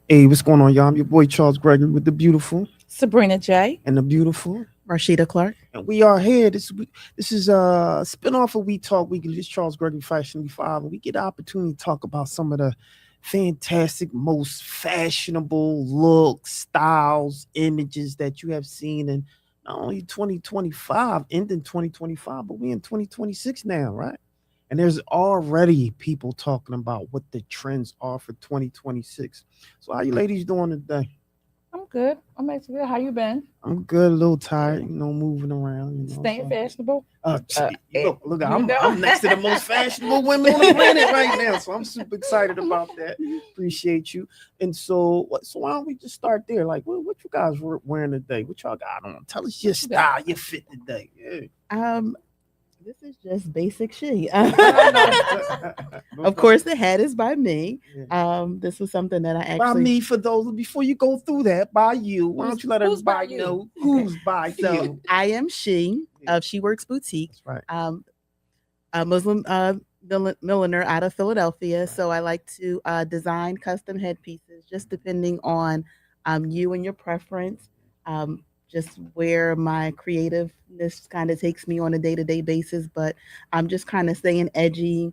Hey, what's going on, y'all? I'm your boy Charles Gregory with the beautiful Sabrina J. and the beautiful. Rashida Clark. And we are here. This is a spin-off of We Talk Weekly. This is Charles Gregory Fashion Week 5. And we get the opportunity to talk about some of the fantastic, most fashionable looks, styles, images that you have seen in not only 2025, ending 2025, but we in 2026 now, right? And there's already people talking about what the trends are for 2026. So how you ladies doing today? I'm good. I'm actually good. How you been? I'm good, a little tired, moving around, Staying So. fashionable? Gee, look, You know? I'm next to the most fashionable women on the planet right now, so I'm super excited about that. Appreciate you. And so why don't we just start there? Like, what you guys wearing today? What y'all got on? Tell us your style, your fit today. Yeah. This is just basic she. Of Of course, the hat is by me. Yeah. This was something that I By actually. me, for those before you go through that, by you. Why don't you let Who's by everybody you? know who's by So you? I am she of She Works Boutique. That's right. A Muslim milliner out of Philadelphia. So I like to design custom headpieces, just depending on you and your preference. Just where my creativeness kind of takes me on a day-to-day basis, but I'm just kind of staying edgy,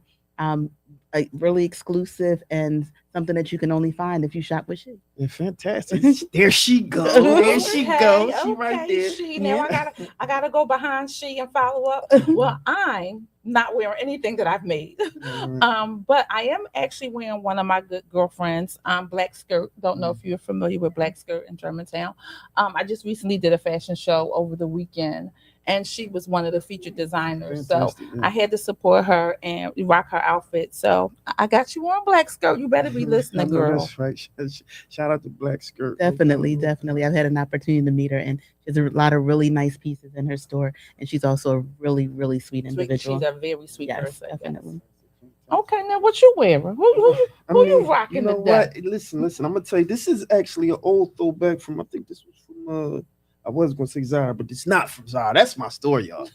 really exclusive, and something that you can only find if you shop with she. Yeah, fantastic. There she go. There she go. She right there. She. Now I gotta go behind she and follow up. Well, I'm not wearing anything that I've made. But I am actually wearing one of my good girlfriends, black skirt. Don't know if you're familiar with black skirt in Germantown. I just recently did a fashion show over the weekend, and she was one of the featured designers. Fantastic, So yeah. I had to support her and rock her outfit. So I got you on black skirt. You better be I listening, know girl. that's right. Shout out to Black Skirt. Definitely, definitely. I've had an opportunity to meet her, and she has a lot of really nice pieces in her store. And she's also a really, really sweet individual. She's a very sweet Yes, person. Yes. definitely. Okay, now what you wearing? Who you rocking You know today? what? Listen. I'm gonna tell you. This is actually an old throwback from. I think this was from. I was gonna say Zara, but it's not from Zara. That's my store, y'all.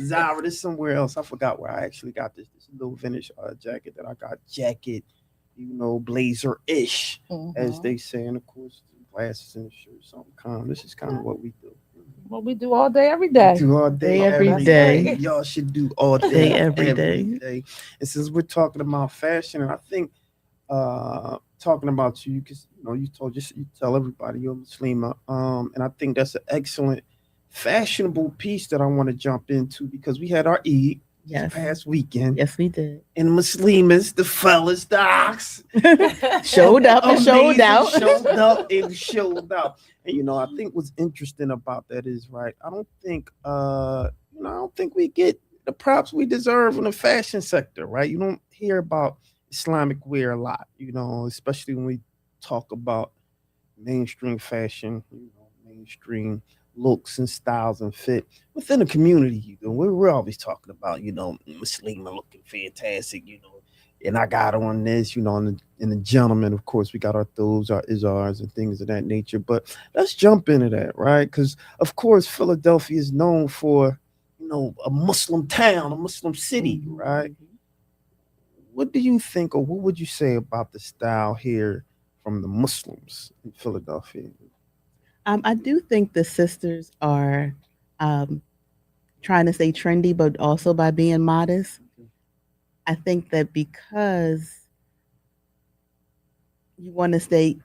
Zara. This somewhere else. I forgot where I actually got this. This little vintage jacket that I got. Jacket, blazer ish, as they say, and of course, glasses and a shirt. Something calm. This is kind of what we do. What we do all day, every day. Do all day, Every every day. day. Y'all should do all day, Day, every every day. day. And since we're talking about fashion, and I think talking about you, because you tell everybody you're Muslima, and I think that's an excellent fashionable piece that I want to jump into because we had our Eid this Yes. past weekend, Yes, we did. and Muslimas, the fellas, the ox, Showed up and showed amazing, out. showed up and showed out. And I think what's interesting about that is right. I don't think we get the props we deserve in the fashion sector, right? You don't hear about Islamic wear a lot, especially when we talk about mainstream fashion, mainstream looks and styles and fit within the community. We're always talking about, Muslim looking fantastic, and I got on this, and the gentlemen, of course, we got our those, our izars, and things of that nature. But let's jump into that, right? Because of course, Philadelphia is known for, a Muslim town, a Muslim city, right? What do you think, or what would you say about the style here from the Muslims in Philadelphia? I do think the sisters are um, trying to stay trendy, but also by being modest. I think that because you want to stay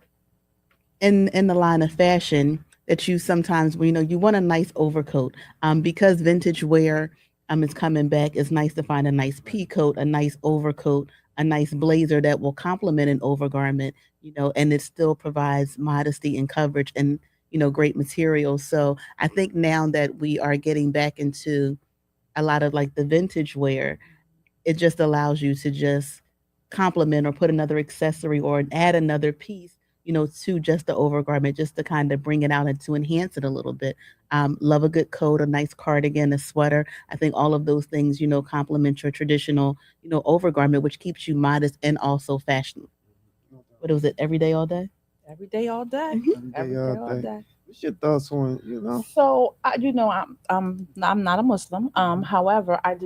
in the line of fashion, that you sometimes you want a nice overcoat. Because vintage wear is coming back. It's nice to find a nice pea coat, a nice overcoat, a nice blazer that will complement an overgarment. And it still provides modesty and coverage and great materials. So I think now that we are getting back into a lot of like the vintage wear, it just allows you to just complement or put another accessory or add another piece, to just the overgarment, just to kind of bring it out and to enhance it a little bit. Love a good coat, a nice cardigan, a sweater. I think all of those things, complement your traditional, overgarment, which keeps you modest and also fashionable. What was it? Every day, all day? Every day, all day. Mhm. Every day, all day. What's your thoughts on, you know? So, I'm not a Muslim. However, Make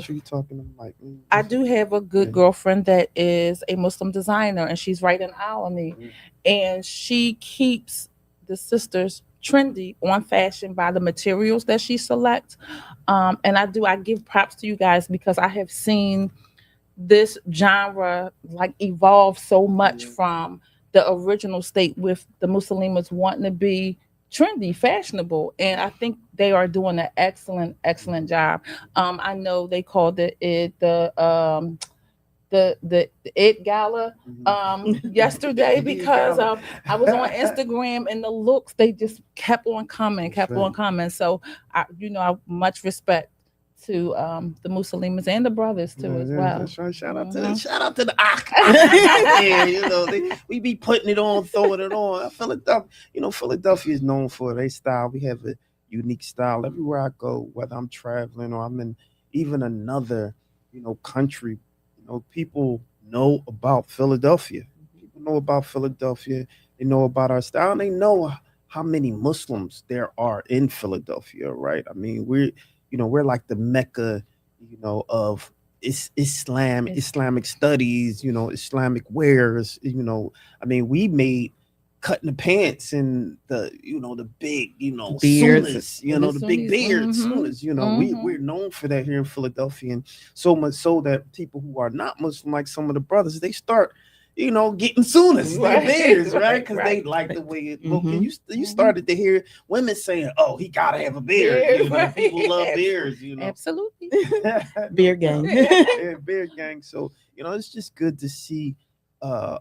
sure you're talking to Mike. I do have a good Yeah. girlfriend that is a Muslim designer, and she's right in Alamy, Mm. and she keeps the sisters trendy on fashion by the materials that she selects. And I give props to you guys because I have seen this genre like evolve so much Yeah. from the original state with the Muslims wanting to be trendy, fashionable, and I think they are doing an excellent job. I know they called it the It Gala yesterday because I was on Instagram and the looks they just kept on coming, That's kept on right. coming. So I much respect to the Muslims and the brothers Yeah, too as yeah, well. that's right. Mhm. Shout out to the out there. You know, we be putting it on, throwing it on. Philadelphia, Philadelphia is known for their style. We have a unique style everywhere I go, whether I'm traveling or I'm in even another, country. People know about Philadelphia. People know about Philadelphia. They know about our style. And they know how many Muslims there are in Philadelphia, right? I mean, we're like the mecca, of Islam, It's Islamic studies, Islamic wares. I mean, we made cutting the pants and the big, Beards. sunnas, the the big Sunnis. beards, Mhm. sunnas. We're Mhm. known for that here in Philadelphia, and so much so that people who are not Muslim, like some of the brothers, they start getting sunnas, their Right, beards, right? right, Because they right. like the way it look. And Mhm. you Mhm. started to hear women saying, "Oh, he gotta have a beard." Beard, People right. love beards. Absolutely. No Beer doubt. gang. Yeah, beard gang. So it's just good to see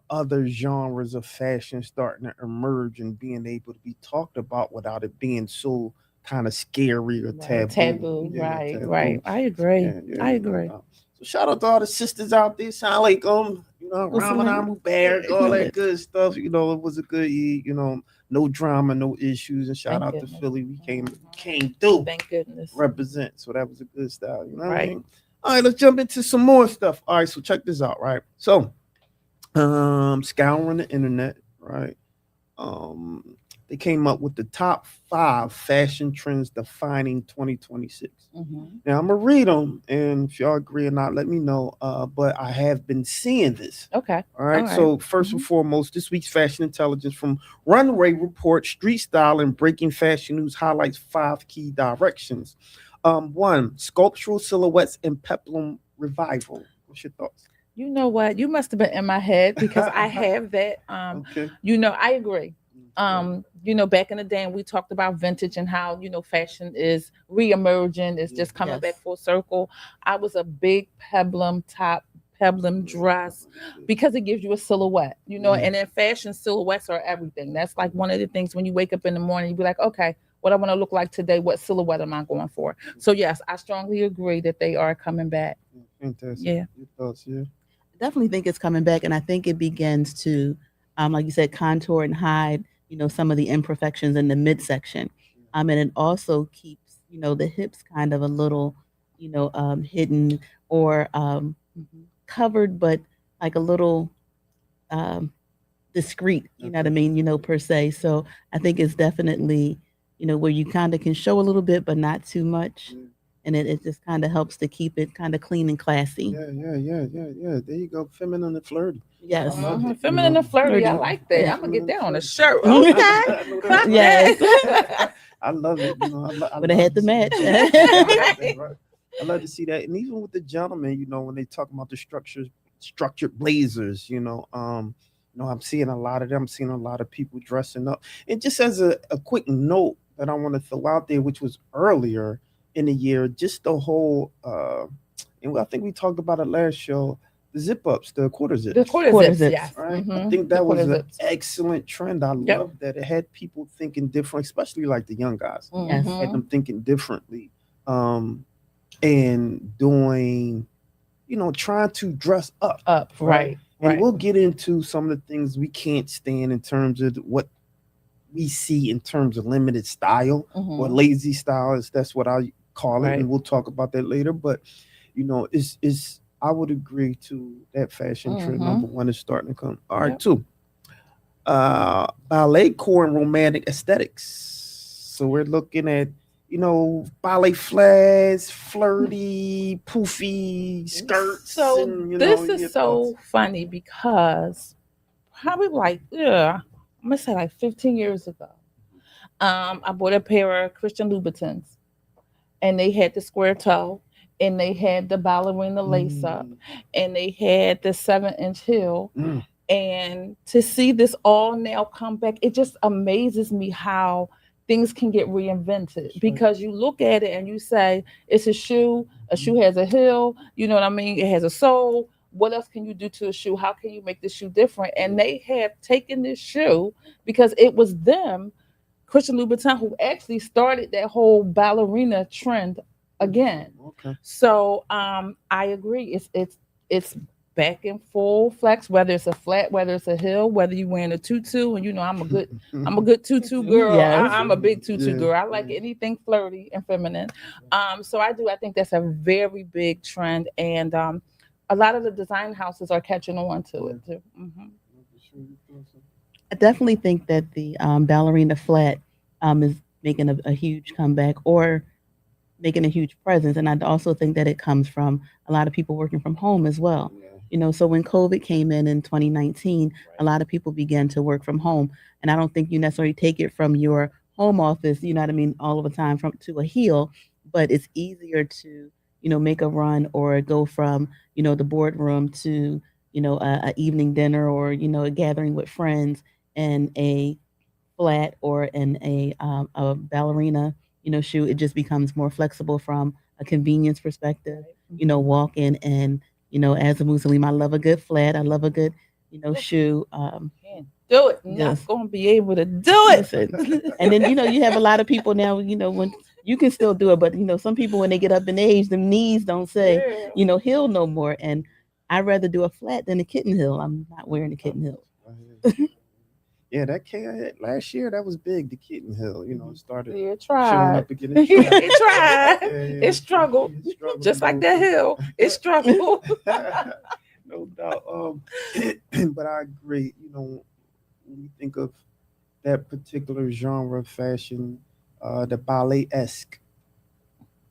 other genres of fashion starting to emerge and being able to be talked about without it being so kind of scary or Right. taboo. Taboo. Yeah, Right. taboo. Right. I agree. Yeah, yeah, I agree. So shout out to all the sisters out there. Sound like Ramadan Mubarak, all that good stuff. It was a good Eid. No drama, no issues. And shout Thank out to goodness. Philly. We Mhm. came through, Thank goodness. represent. So that was a good style. You know what I Right. mean? All right, let's jump into some more stuff. All right, so check this out, right? So scouring the internet, right? Um, they came up with the top 5 fashion trends defining 2026. Mhm. Now I'm gonna read them, and if y'all agree or not, let me know. But I have been seeing this. Okay. All All right. right. So first and Mhm. foremost, this week's fashion intelligence from Runway Report, Street Style and Breaking Fashion News highlights 5 key directions. One, sculptural silhouettes and peplum revival. What's your thoughts? You know what? You must have been in my head because I have that. Okay. I agree. Back in the day, and we talked about vintage and how fashion is re-emerging, it's Yeah. just coming back Yes. full circle. I was a big peplum top, peplum dress because it gives you a silhouette, Yeah. and in fashion, silhouettes are everything. That's like one of the things when you wake up in the morning, you be like, okay, what I want to look like today, what silhouette am I going for? So yes, I strongly agree that they are coming back. Fantastic. Yeah. Your thoughts, yeah. Definitely think it's coming back, and I think it begins to, like you said, contour and hide, some of the imperfections in the midsection, and it also keeps, the hips kind of a little, hidden or Mhm. covered, but like a little um, discreet. You know what I Okay. mean? Per se. So I think it's definitely, where you kind of can show a little bit, but not too much, Yeah. and it just kind of helps to keep it kind of clean and classy. Yeah. There you go. Feminine and flirty. I Yes. love it. Feminine and flirty. I Flirty. like that. Yeah. I'm gonna get Feminine that on a flirty. shirt. Okay. I know that's Clock right. Yes. that. I love it. I Would have love had to to see match. that. That's right. I love to see that. And even with the gentlemen, when they talk about the structured blazers, I'm seeing a lot of them, seeing a lot of people dressing up. And just as a quick note that I want to throw out there, which was earlier in the year, just the whole and I think we talked about it last show, the zip ups, the quarter The zips. quarter Quarter zips, zips. yes. Right. I Hmm. think The that quarter was an zips. excellent trend. I Yep. love that it had people thinking different, especially like the young guys. Yes. Had Hmm. them thinking differently. And doing, trying to dress up. Up, Right. right, And right. we'll get into some of the things we can't stand in terms of what we see in terms of limited style or Hmm. lazy style. That's what I call it. Right. And we'll talk about that later. But, it's I would agree to that fashion trend. Hmm. Number one is starting to come. All right, Yep. two. Ballet core and romantic aesthetics. So we're looking at, ballet flats, flirty, poofy skirts, So and this your is thoughts. so funny because probably like, yeah, I'm gonna say like 15 years ago. I bought a pair of Christian Louboutins, and they had the square toe, and they had the ballerina lace up, and they had the 7-inch heel. Mm. And to see this all now come back, it just amazes me how things can get reinvented, Right. because you look at it and you say it's a shoe. A shoe has a heel, you know what I mean? It has a sole. What else can you do to a shoe? How can you make the shoe different? And they have taken this shoe, because it was them, Christian Louboutin, who actually started that whole ballerina trend again. Okay. So I agree. It's back in full flex, whether it's a flat, whether it's a hill, whether you're wearing a tutu, and I'm a good tutu girl. Yes. I'm a big tutu Yeah. girl. I like anything flirty and feminine. So I think that's a very big trend, and a lot of the design houses are catching on to it too. I definitely think that the ballerina flat is making a huge comeback, or making a huge presence. And I also think that it comes from a lot of people working from home as well. Yeah. So when COVID came in 2019, a lot of people began to work from home. And I don't think you necessarily take it from your home office, you know what I mean, all of the time from to a heel, but it's easier to, make a run or go from, the boardroom to, a evening dinner, or, a gathering with friends, and a flat or in a ballerina, shoe. It just becomes more flexible from a convenience perspective. Walk in and, as a Muslim, I love a good flat. I love a good, shoe. Can't do it. Yes. Not gonna be able to do it. Listen. And then, you have a lot of people now, when you can still do it, but, some people, when they get up in age, the knees don't say, Yeah. heel no more. And I'd rather do a flat than a kitten heel. I'm not wearing a kitten heel. Yeah, that came last year. That was big. The Kitten Hill, it started Yeah, it showing tried. up again. It tried. Yeah, It struggled. It struggled Just to like go that through. hill. It struggled. No doubt. But I agree. When you think of that particular genre of fashion, the ballet esque,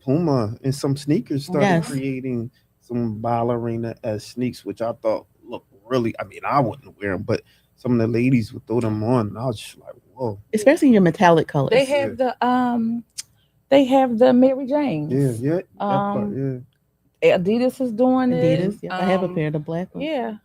Puma and some sneakers started Yes. creating some ballerina esque sneaks, which I thought looked really. I mean, I wouldn't wear them, but some of the ladies would throw them on, and I was just like, whoa. Especially your metallic colors. They have the Mary Yeah, Janes. yeah. That part, Um, yeah. Adidas is doing it. Adidas. Yep, I have a pair of the black ones. Yeah.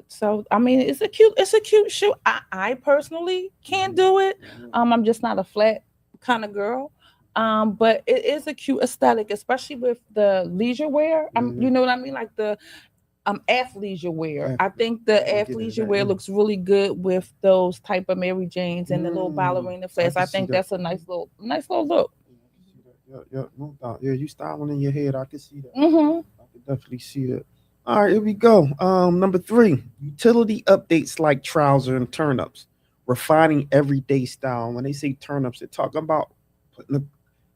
So I mean, it's a cute shoe. I personally can't do it. I'm just not a flat kind of girl. But it is a cute aesthetic, especially with the leisure wear. Yeah. You know what I mean, like the athleisure wear. I think the Yeah, get into athleisure that, wear yeah. looks really good with those type of Mary Janes and the little Mm, ballerina I flats. can I see think that. that's a nice little look. Yeah, yeah, no doubt. Yeah, you styling in your head. I can see that. Hmm. I can definitely see that. All right, here we go. Number 3, utility updates like trouser and turn-ups, refining everyday style. When they say turn-ups, they're talking about putting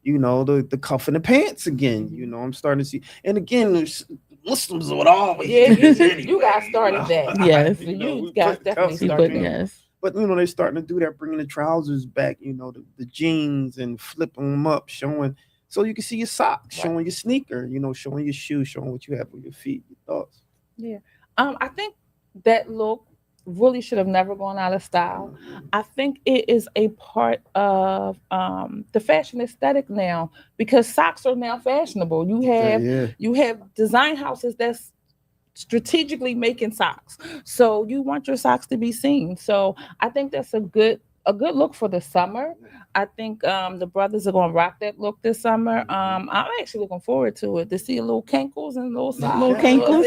the cuff in the pants again. I'm starting to see, and again, there's Muslims would always Yeah, do this anyway, you guys started that. Yes. You we guys put the definitely cuffs You back put started in. that. yes. But they're starting to do that, bringing the trousers back. The jeans and flipping them up, showing so you can see your socks, Right. showing your sneaker, showing your shoes, showing what you have on your feet. Your thoughts? Yeah. I think that look really should have never gone out of style. I think it is a part of the fashion aesthetic now, because socks are now fashionable. You have Yeah, you have design houses that's strategically making socks. So you want your socks to be seen. So I think that's a good look for the summer. I think the brothers are going to rock that look this summer. I'm actually looking forward to it, to see a little cankles and little socks. Little cankles.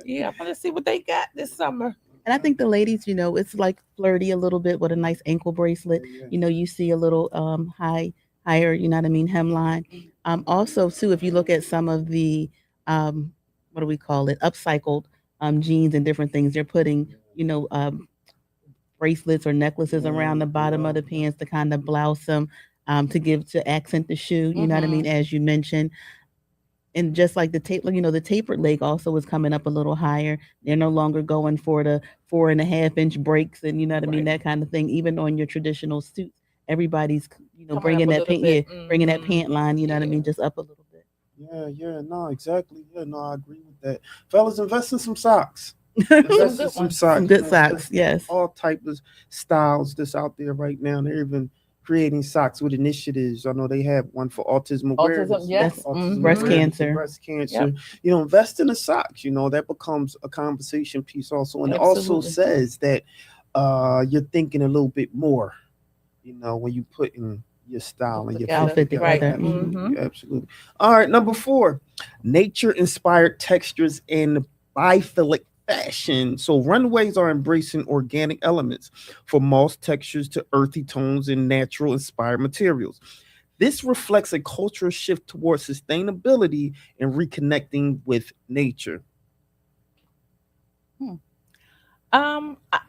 Yeah, I'm going to see what they got this summer. And I think the ladies, it's like flirty a little bit with a nice ankle bracelet. yeah. You see a little higher, you know what I mean, hemline. Also too, if you look at some of the what do we call it, upcycled jeans and different things, they're putting, bracelets or necklaces around the bottom of the pants to kind of blouse them, to accent the shoe, you know what I mean, as you mentioned. And just like the tapered leg also is coming up a little higher. They're no longer going for the 4.5-inch breaks and you know what I mean, Right. that kind of thing, even on your traditional suits everybody's Coming up bringing a that little paint, bit. bringing that Mhm. pant line. You know what I Yeah. mean? Just up a little bit. Yeah, no, exactly. Yeah, no, I agree with that. Fellas, invest in some socks. Some Invest in good some ones. Some socks. good socks. There's Yes. all type of styles that's out there right now. They're even creating socks with initiatives. I know they have one for autism Autism, awareness. yes. That's Autism breast Hmm. awareness and cancer. breast cancer. Yep. Invest in the socks. That becomes a conversation piece also, and it also Absolutely. says that you're thinking a little bit more. When you put in your style and your fit Together. Outfit together. Right. together. Hmm. Absolutely, absolutely. All right, number 4, nature inspired textures and biophilic fashion. So runways are embracing organic elements from moss textures to earthy tones and natural inspired materials. This reflects a cultural shift towards sustainability and reconnecting with nature. Hmm. Um, I,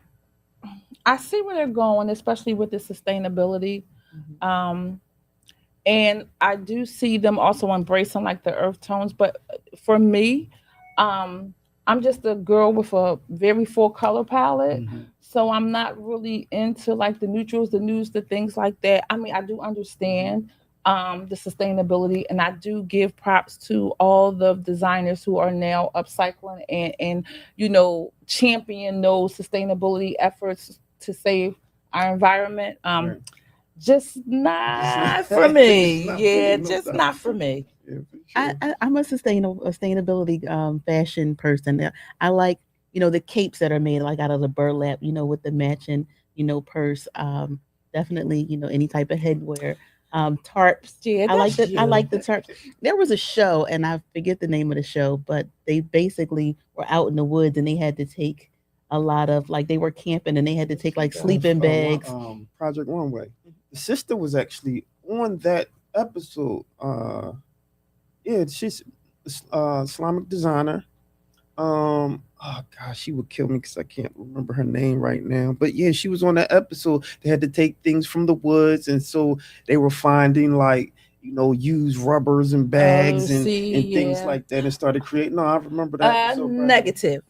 I see where they're going, especially with the sustainability. Mhm. Um, and I do see them also embracing like the earth tones. But for me, um, I'm just a girl with a very full color palette, Mhm. so I'm not really into like the neutrals, the nudes, the things like that. I mean, I do understand the sustainability, and I do give props to all the designers who are now upcycling and champion those sustainability efforts to save our environment. Right. Just It's not for not, it's me. not for Yeah, you, no just doubt. not for me. Yeah, for I, sure. I I'm a sustainability fashion person. I like the capes that are made like out of the burlap. With the matching purse. Definitely any type of headwear. Tarps. Yeah, I like that's that. I you. like the tarps. There was a show, and I forget the name of the show, but they basically were out in the woods, and they had to take a lot of like they were camping, and they had to take like sleeping bags. Project Runway. The sister was actually on that episode. Yeah, she's Islamic designer. Oh gosh, she would kill me because I can't remember her name right now. But yeah, she was on that episode. They had to take things from the woods, and so they were finding like used rubbers and Oh, bags and see, things yeah. like that, and started creating. No, I remember that episode. Negative.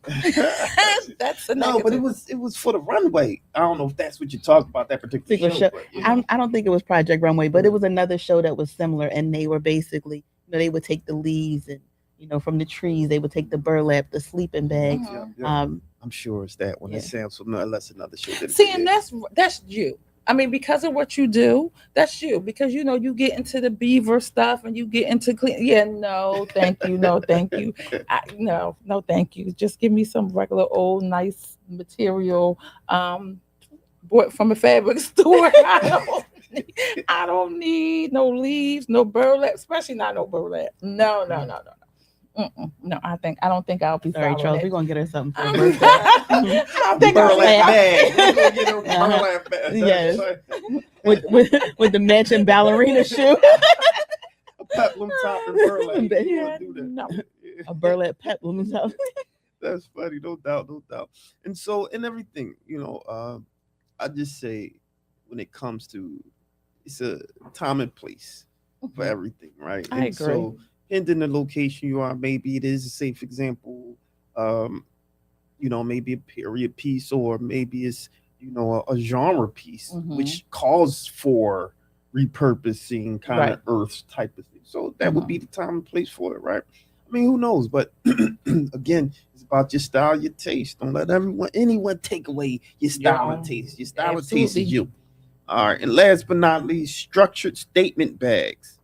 That's a No, but it negative. was it was for the runway. I don't know if that's what you talk about that particular Particular show, show. but yeah. I don't think it was Project Runway, but it was another show that was similar, and they were basically, they would take the leaves and from the trees, they would take the burlap, the sleeping bags. Yeah, Mhm. yeah. Um, I'm sure it's that one. It yeah, sounds familiar. Unless another show did it. See, But and yeah. that's you. I mean, because of what you do, that's you. Because you get into the beaver stuff and you get into clean. Yeah, no, thank you, no, thank you. No, thank you. Just give me some regular old nice material, bought from a fabric store. I don't need no leaves, no burlap, especially not no burlap. No, no, no, no, no. No, I don't think I'll be sorry, following Charles, that. we're gonna get her something for her birthday. I don't think I'll Burlap be. bag. We're gonna get her a Uh-huh. burlap bag. Yes. with the matching ballerina shoe, A peplum top and burlap. We're Yeah, gonna do that. no. Yeah. a burlap peplum. That's funny, no doubt, no doubt. And so, in everything, I just say when it comes to it's a time and place for everything, right? I And agree. so, depending the location you are, maybe it is a safe example. Um, maybe a period piece, or maybe it's a genre piece, Mhm. which calls for repurposing kind Right. of Earth type of thing. So that would Mhm. be the time and place for it, right? I mean, who knows? But again, it's about your style, your taste. Don't let anyone take away your style and own. taste. Your style and taste is Absolutely. you. All right. And last but not least, structured statement bags.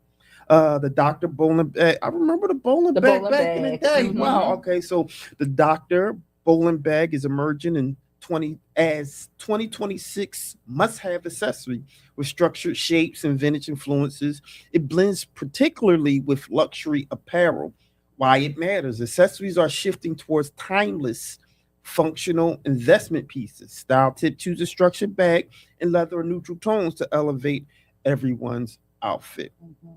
The Dr. Bowling bag. I remember the bowling The bag bowling back in the bag. day. Mhm. Wow. Okay. So the Dr. Bowling bag is emerging in 2026 must-have accessory with structured shapes and vintage influences. It blends particularly with luxury apparel. Why it matters. Accessories are shifting towards timeless, functional investment pieces. Style tip: choose a structured bag in leather or neutral tones to elevate everyone's outfit. Mhm.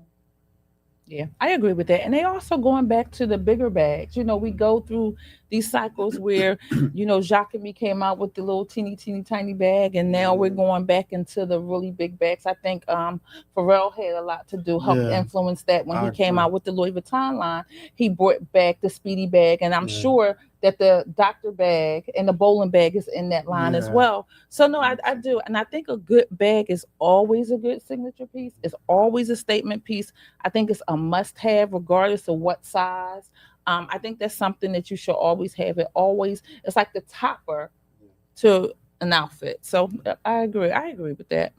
Yeah, I agree with that. And they also going back to the bigger bags. We go through these cycles where, Jacquemus came out with the little teeny tiny bag, and now we're going back into the really big bags. I think Pharrell had a lot to do, helped Yeah, influence that when I he came agree. out with the Louis Vuitton line. He brought back the Speedy bag, and I'm Yeah, sure that the Doctor bag and the bowling bag is in that line as yeah, well. So no, I do, and I think a good bag is always a good signature piece. It's always a statement piece. I think it's a must-have, regardless of what size. I think that's something that you should always have. It's like the topper to an outfit. So I agree. I agree with that.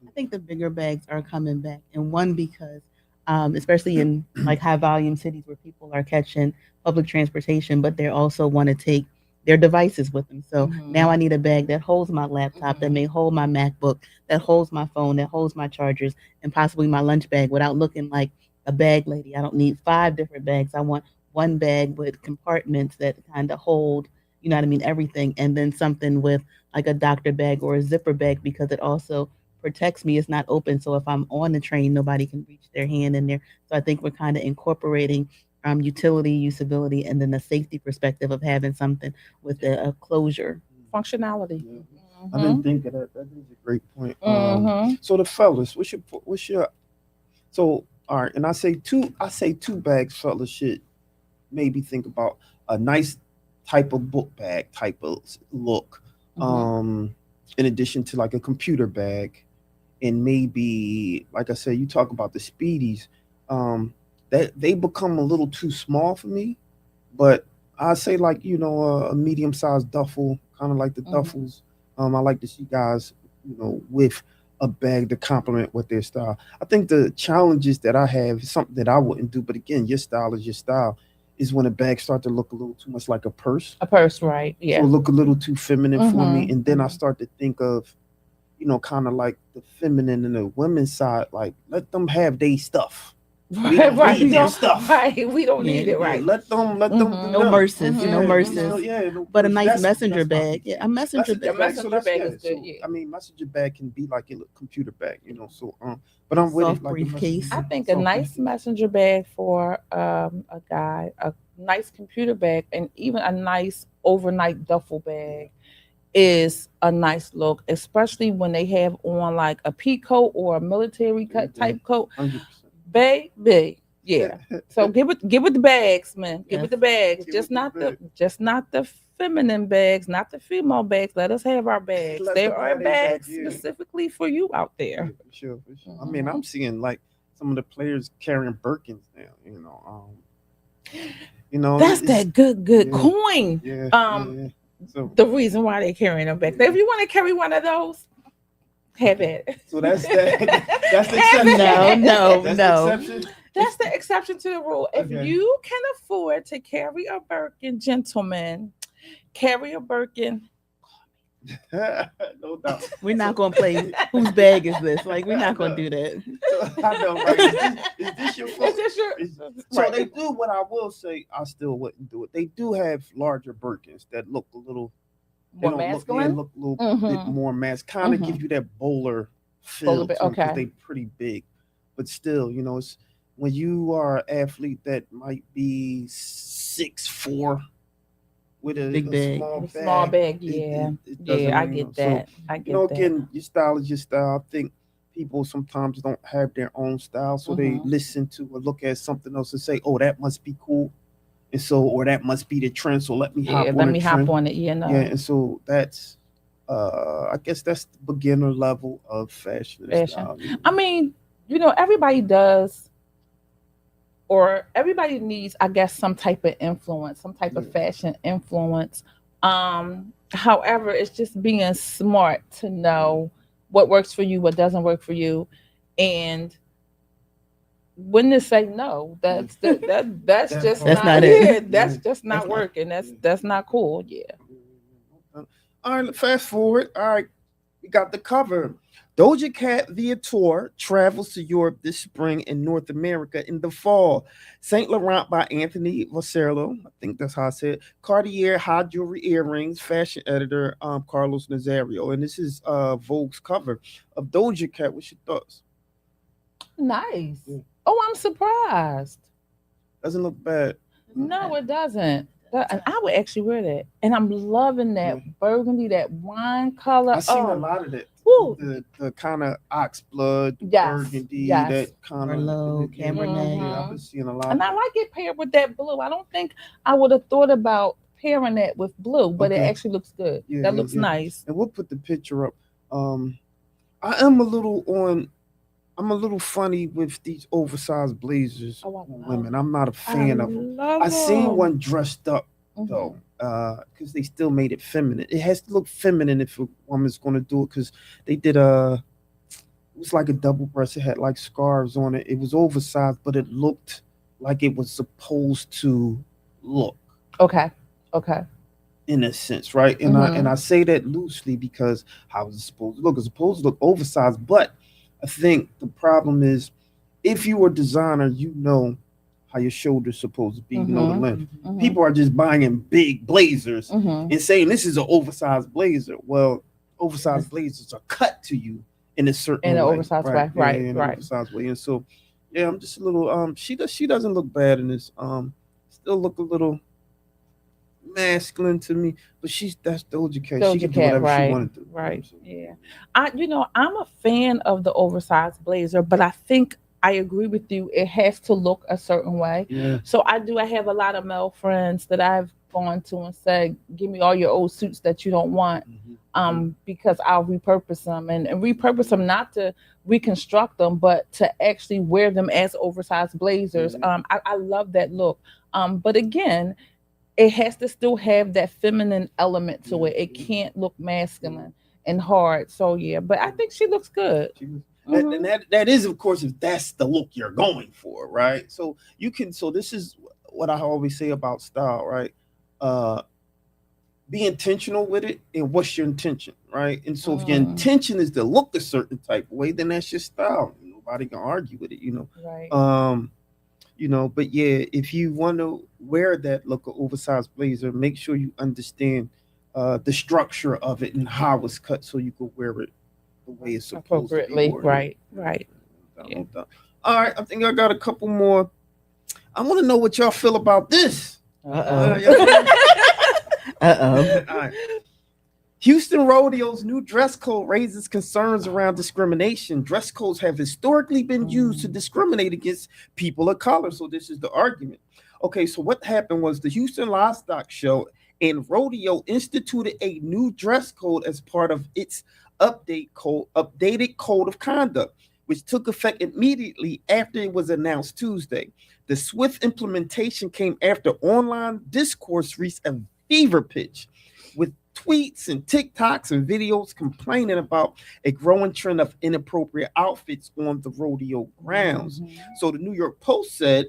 I think the bigger bags are coming back, and one because, especially in like high volume cities where people are catching public transportation, but they also want to take their devices with them. So now Mhm. I need a bag that holds my laptop, that Mhm. may hold my MacBook, that holds my phone, that holds my chargers, and possibly my lunch bag without looking like a bag lady. I don't need five different bags. I want one bag with compartments that kind of hold, you know what I mean, everything, and then something with like a doctor bag or a zipper bag because it also protects me. It's not open, so if I'm on the train, nobody can reach their hand in there. So I think we're kind of incorporating utility, usability, and then the safety perspective of having something with a closure. Functionality. yeah. I didn't Mhm. think of that. That is a great point. Mhm. So the fellas, what's your so all right, and I say two bags, fellas should maybe think about a nice type of book bag type of look. Mhm. Um, in addition to like a computer bag, and maybe like I said, you talk about the speedies, um, that they become a little too small for me. But I say like a medium sized duffel, kind of like the Mhm. duffels. I like to see guys with a bag to complement with their style. I think the challenges that I have is something that I wouldn't do, but again, your style is your style. Is when a bag start to look a little too much like a purse, A purse, right? so Yeah. it look a little too feminine for me, Mhm. and then I Mhm. start to think of kind of like the feminine and the women's side, like let them have their stuff. We Right, don't right. need We their don't. stuff. Right. We don't Yeah, need it. Yeah, Right. let them do Mhm. no them. merces, no Yeah, Mhm. merces, Mhm. yeah, no but a person. nice messenger That's my bag. piece. Yeah, a messenger Messenger The bag. bag. So messenger that's bag yeah. is good. So Yeah. I mean, messenger bag can be like a computer bag, So but I'm with it Soft like a messenger briefcase. I bag. think a So nice messenger bag for a guy, a nice computer bag, and even a nice overnight duffel yeah, bag is a nice look, especially when they have on like a pea coat or a military cut yeah, type coat. 100%. Baby, yeah. So give it the bags, man. Give Yes. it the bags. Give it the bag. Just not the feminine bags, not the female bags. Let us have our bags. Let There them are have their bag. bags Yeah. specifically for you out Yeah, there. for sure, for sure. I mean, Mhm. I'm seeing like some of the players carrying Birkins now. That's It's that good yeah, coin. yeah, Um, yeah. So the reason why they're carrying them back. So yeah, if you want to carry one of those, have okay. at it. So that's that. That's the Have exception. No, at no, That's the no. exception. That's the exception to the rule. If Okay. you can afford to carry a Birkin, gentlemen, carry a Birkin. No doubt. We're not So gonna play whose bag is this. Like we're I not gonna know. do that. So I know, right? Is this your Is fault? this your So right? they do what I will say. I still wouldn't do it. They do have larger Birkins that look a little. They More don't look. Yeah, masculine? look a little bit Mm-hmm. more mass. Kind of Mm-hmm. give you that bowler Bowler feel bag. to them because Okay. they pretty big. But still, it's when you are an athlete that might be 6'4" with Big a bag. small The small bag, bag, it, it, yeah. it Yeah, doesn't, I get so, that. I get that. again, your style is your style. I think people sometimes don't have their own style, so they Mm-hmm. listen to or look at something else and say, oh, that must be cool. And so, or that must be the trend. So let me Yeah, hop on let a me hop trend. on it. Yeah. And so I guess that's the beginner level of fashion and Fashion. style. I mean, everybody does, or everybody needs, I guess, some type of influence, some type of Yeah. fashion influence. However, it's just being smart to Yeah. know what works for you, what doesn't work for you, and when to say no. Yeah. That's That just That's part. not not it. yeah, Yeah. that's just That's not not working. Yeah. That's not cool. Yeah. All right, fast forward. All right, we got the cover. Doja Cat via tour travels to Europe this spring and North America in the fall. Saint Laurent by Anthony Vassarello. I think that's how I said it. Cartier high jewelry earrings. Fashion editor Carlos Nazario. And this is Vogue's cover of Doja Cat. What's your thoughts? Nice. Yeah. Oh, I'm surprised. Doesn't look bad. No, it doesn't. And I would actually wear that. And I'm loving that burgundy, that wine color. I seen a lot of that. Woo. The kind of ox blood, Yes, burgundy, yes. that kind of Merlot, Cabernet. Yeah, I've been seeing a lot. And I like it paired with that blue. I don't think I would have thought about pairing that with blue, but it actually looks good. That looks nice. And we'll put the picture up. I am a little on. I'm a little funny with these oversized blazers on women. I'm not a fan of them. I seen one dressed up though, because they still made it feminine. It has to look feminine if a woman's going to do it, because they did it was like a double breast. It had like scarves on it. It was oversized, but it looked like it was supposed to look. Okay. In a sense, right? And I say that loosely because how is it supposed to look? It's supposed to look oversized, but I think the problem is if you were a designer, you know how your shoulder's supposed to be, you know the length. People are just buying big blazers and saying this is an oversized blazer. Well, oversized blazers are cut to you in a certain way. Oversized way, right. Oversized way. And so I'm just a little she doesn't look bad in this. Still look a little masculine to me, but that's Doja Cat. She can do whatever she wanted to. Right. Yeah. I'm a fan of the oversized blazer, but I think I agree with you. It has to look a certain way. Yeah. So I have a lot of male friends that I've gone to and said, give me all your old suits that you don't want. Because I'll repurpose them and repurpose them, not to reconstruct them, but to actually wear them as oversized blazers. I love that look. But again, it has to still have that feminine element to it. It can't look masculine and hard. So yeah, but I think she looks good. And that is, of course, if that's the look you're going for, right? So this is what I always say about style, right? Be intentional with it, and what's your intention, right? And so if your intention is to look a certain type of way, then that's your style. Nobody can argue with it, Right. But yeah, if you want to wear that look of oversized blazer, make sure you understand the structure of it and how it's cut, so you can wear it the way it's supposed to be worn. Right. Yeah. All right, I think I got a couple more. I want to know what y'all feel about this. All right. Houston Rodeo's new dress code raises concerns around discrimination. Dress codes have historically been used to discriminate against people of color. So this is the argument. Okay, so what happened was the Houston Livestock Show and Rodeo instituted a new dress code as part of its updated code of conduct, which took effect immediately after it was announced Tuesday. The swift implementation came after online discourse reached a fever pitch, with tweets and TikToks and videos complaining about a growing trend of inappropriate outfits on the rodeo grounds. So the New York Post said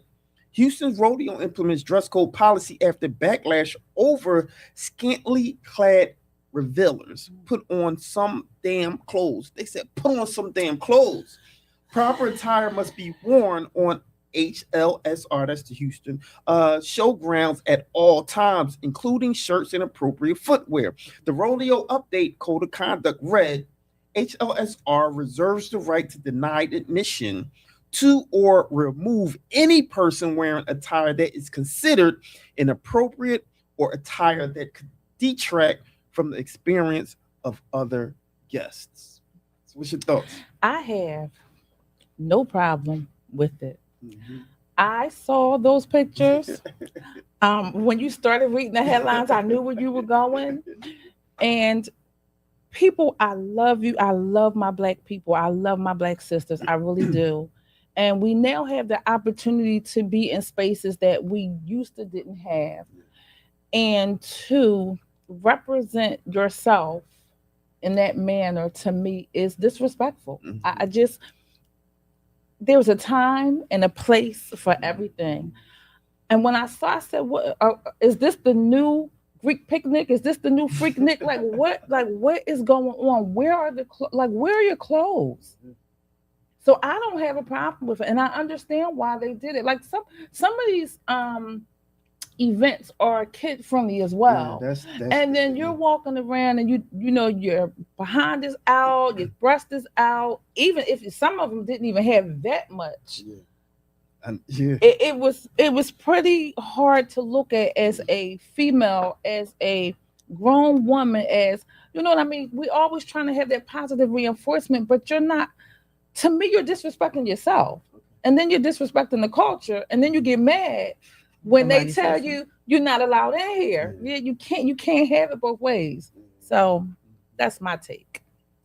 Houston's rodeo implements dress code policy after backlash over scantily clad revelers put on some damn clothes. They said, put on some damn clothes. Proper attire must be worn on HLSR, that's the Houston showgrounds at all times, including shirts and appropriate footwear. The rodeo update code of conduct read, HLSR reserves the right to deny admission to or remove any person wearing attire that is considered inappropriate or attire that could detract from the experience of other guests. So what's your thoughts? I have no problem with it. I saw those pictures. When you started reading the headlines, I knew where you were going. And people, I love you. I love my Black people. I love my Black sisters. I really do. And we now have the opportunity to be in spaces that we used to didn't have. And to represent yourself in that manner, to me, is disrespectful. I just... There's a time and a place for everything. And when I saw, I said, "What is this? The new Greek picnic? Is this the new Freaknik? Like what? Like what is going on? Where are where are your clothes?" So I don't have a problem with it, and I understand why they did it. Like some of these events are kid friendly as well. That's and then you're walking around and you know your behind is out, your breast is out. Even if some of them didn't even have that much, And yeah, it was pretty hard to look at as a female, as a grown woman, as you know what I mean. We always trying to have that positive reinforcement, but you're not. To me, you're disrespecting yourself, and then you're disrespecting the culture, and then you get mad when they Somebody tell says you you're not allowed in here. Yeah, you can't have it both ways. So that's my take.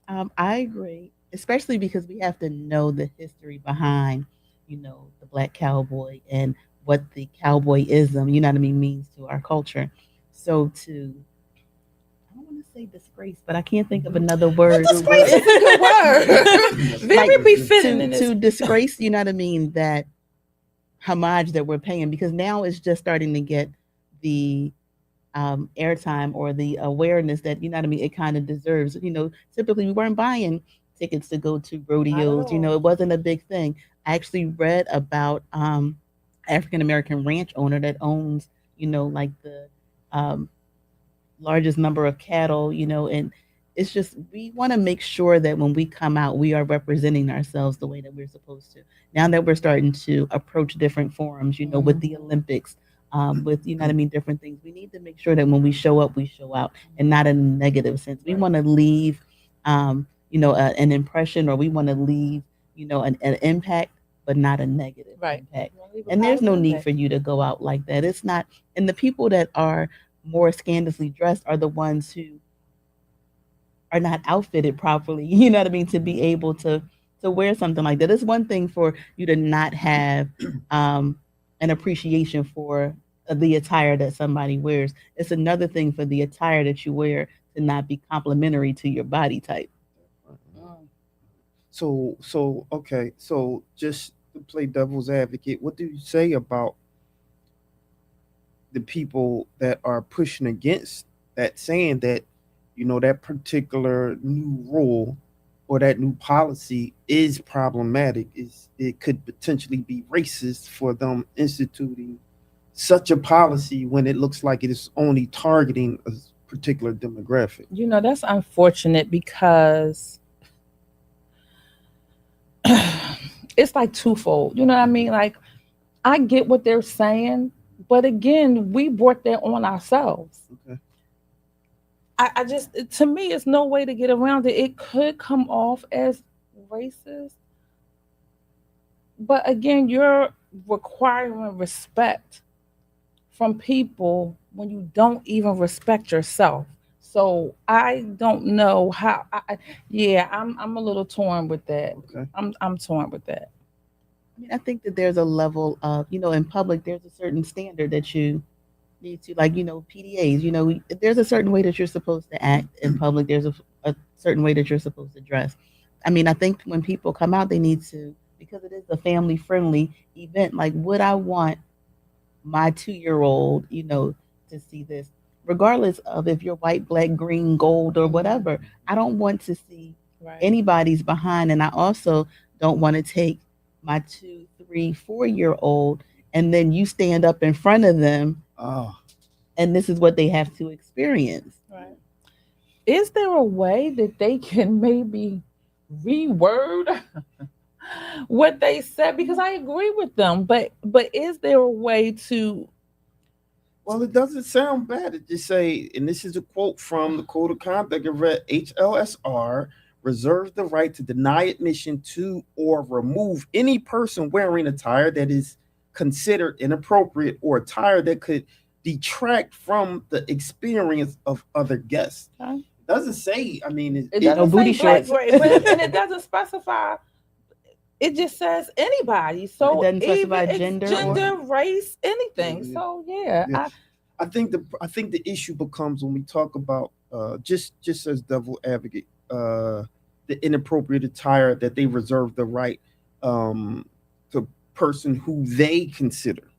I agree, especially because we have to know the history behind, the black cowboy and what the cowboyism, you know what I mean, means to our culture. So I don't want to say disgrace, but I can't think of another word. Disgrace is a good word. Very befitting in this. To disgrace, you know what I mean, that homage that we're paying, because now it's just starting to get the airtime or the awareness that, you know what I mean, it kind of deserves. Typically we weren't buying tickets to go to rodeos. It wasn't a big thing. I actually read about African American ranch owner that owns, like the um, largest number of cattle. And it's just we want to make sure that when we come out, we are representing ourselves the way that we're supposed to. Now that we're starting to approach different forums, with the Olympics, with you know what I mean, different things. We need to make sure that when we show up, we show out, and not in a negative sense. We want to leave, an impression, or we want to leave, an impact, but not a negative impact. And there's no need for you to go out like that. It's not. And the people that are more scandalously dressed are the ones who are not outfitted properly. You know what I mean, to be able to wear something like that. It's one thing for you to not have an appreciation for the attire that somebody wears. It's another thing for the attire that you wear to not be complimentary to your body type. So okay. So just to play devil's advocate, what do you say about the people that are pushing against that, saying that that particular new rule or that new policy is problematic? Is it could potentially be racist for them instituting such a policy when it looks like it is only targeting a particular demographic? That's unfortunate because it's like twofold. You know what I mean? Like, I get what they're saying, but again, we brought that on ourselves. Okay. I just, to me, it's no way to get around it. It could come off as racist, but again, you're requiring respect from people when you don't even respect yourself. So I don't know how. Yeah, I'm a little torn with that. Okay. I'm torn with that. I mean, I think that there's a level of, in public, there's a certain standard that you need to, like, PDAs, there's a certain way that you're supposed to act in public. There's a certain way that you're supposed to dress. I mean, I think when people come out, they need to, because it is a family friendly event, like, would I want my 2-year-old, to see this, regardless of if you're white, black, green, gold, or whatever. I don't want to see anybody's behind. And I also don't want to take my 2, 3, 4-year-old and then you stand up in front of them. Oh. And this is what they have to experience. Right. Is there a way that they can maybe reword what they said? Because I agree with them, but is there a way to? Well, it doesn't sound bad to just say, and this is a quote from the Code of Conduct. It read, HLSR reserves the right to deny admission to or remove any person wearing attire that is considered inappropriate or attire that could detract from the experience of other guests. Okay. It doesn't say, I mean, it doesn't booty say shorts. and it doesn't specify. It just says anybody. So it doesn't specify even gender, race, anything. Yeah. So yeah. I think the issue becomes when we talk about just as devil advocate, the inappropriate attire that they reserve the right to person who they consider.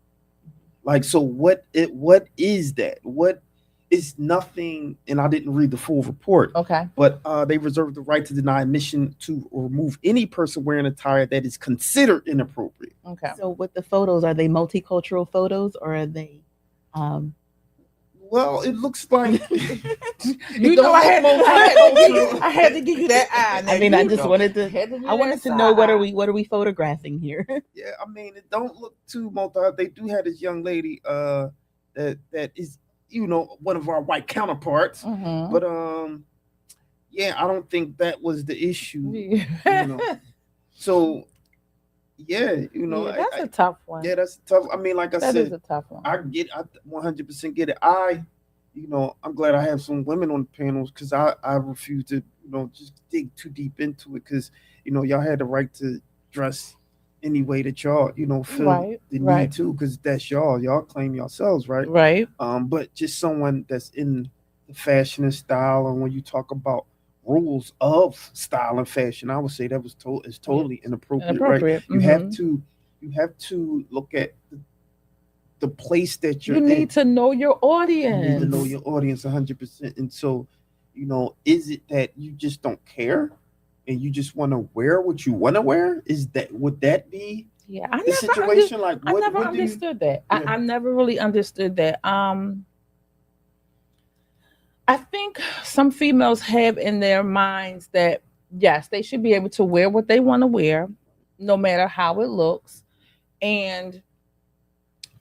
Like, so what is that? What is nothing? And I didn't read the full report. Okay. But they reserve the right to deny admission to or remove any person wearing attire that is considered inappropriate. Okay. So with the photos, are they multicultural photos or are they Well, it looks like You know, I had to give you that eye. Now, I mean, I you just know. wanted to. Had to give I you wanted that to know side eye. what are we photographing here? yeah. I mean, it don't look too multi. They do have this young lady that is one of our white counterparts, Mhm. but yeah, I don't think that was the issue. You know, Yeah. so yeah, Yeah, that's a tough one. yeah, that's tough. I mean, like I That is said, a tough one. I 100% get it. I'm glad I have some women on the panels because I refuse to, just dig too deep into it because, y'all had the right to dress any way that y'all, feel Right, the right, need to because that's y'all claim yourselves, right? right. But just someone that's in the fashion and style, and when you talk about rules of style and fashion, I would say that is Yeah, totally inappropriate, right? inappropriate. You have Hmm. to look at the place that You you're need in. to know your You need to know audience. your audience 100%. And so, is it that you just don't care and you just want to wear what you want to wear? Would that be Yeah, the situation? Like, I never what do you? understood that. Yeah. I never really understood that. I think some females have in their minds that yes, they should be able to wear what they want to wear, no matter how it looks, and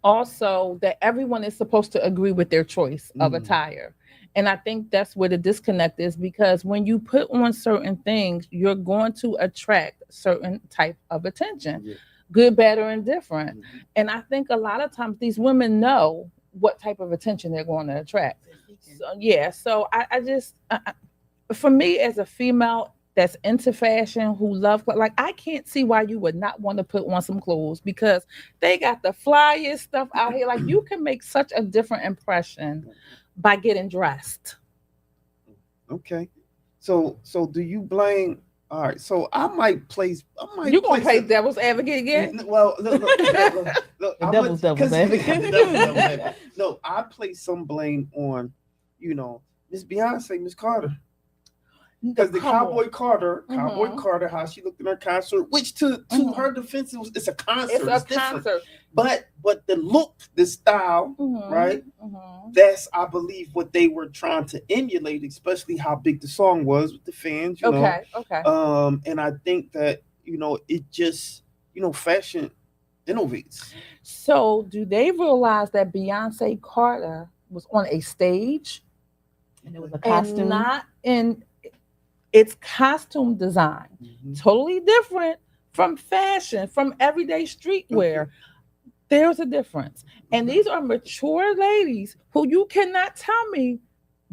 also that everyone is supposed to agree with their choice of Mm, attire. And I think that's where the disconnect is because when you put on certain things, you're going to attract certain type of attention, yeah. good, bad, or indifferent. Mhm. And I think a lot of times these women know what type of attention they're going to attract. So, yeah, so for me as a female that's into fashion who like I can't see why you would not want to put on some clothes because they got the flyest stuff out here. Like you can make such a different impression by getting dressed. Okay. So do you blame? All right. So I might place. I You might gonna place play it. devil's advocate again? Well, look, The I'm devil's advocate. the devil's advocate. No, I place some blame on, Miss Beyonce, Miss Carter. Because the Come on. Cowboy Mhm. Carter, how she looked in her concert, which to Mhm. her defense, it's a It's concert, a it's different. concert. But the look, the style, right? Mhm. Mhm. That's I believe what they were trying to emulate, especially how big the song was with the fans. Okay. Okay. And I think that it just fashion innovates. So, do they realize that Beyonce Carter was on a stage And it was a and costume. not in its costume design? Mhm. Totally different from fashion, from everyday streetwear. Okay. There's a difference. And these are mature ladies who you cannot tell me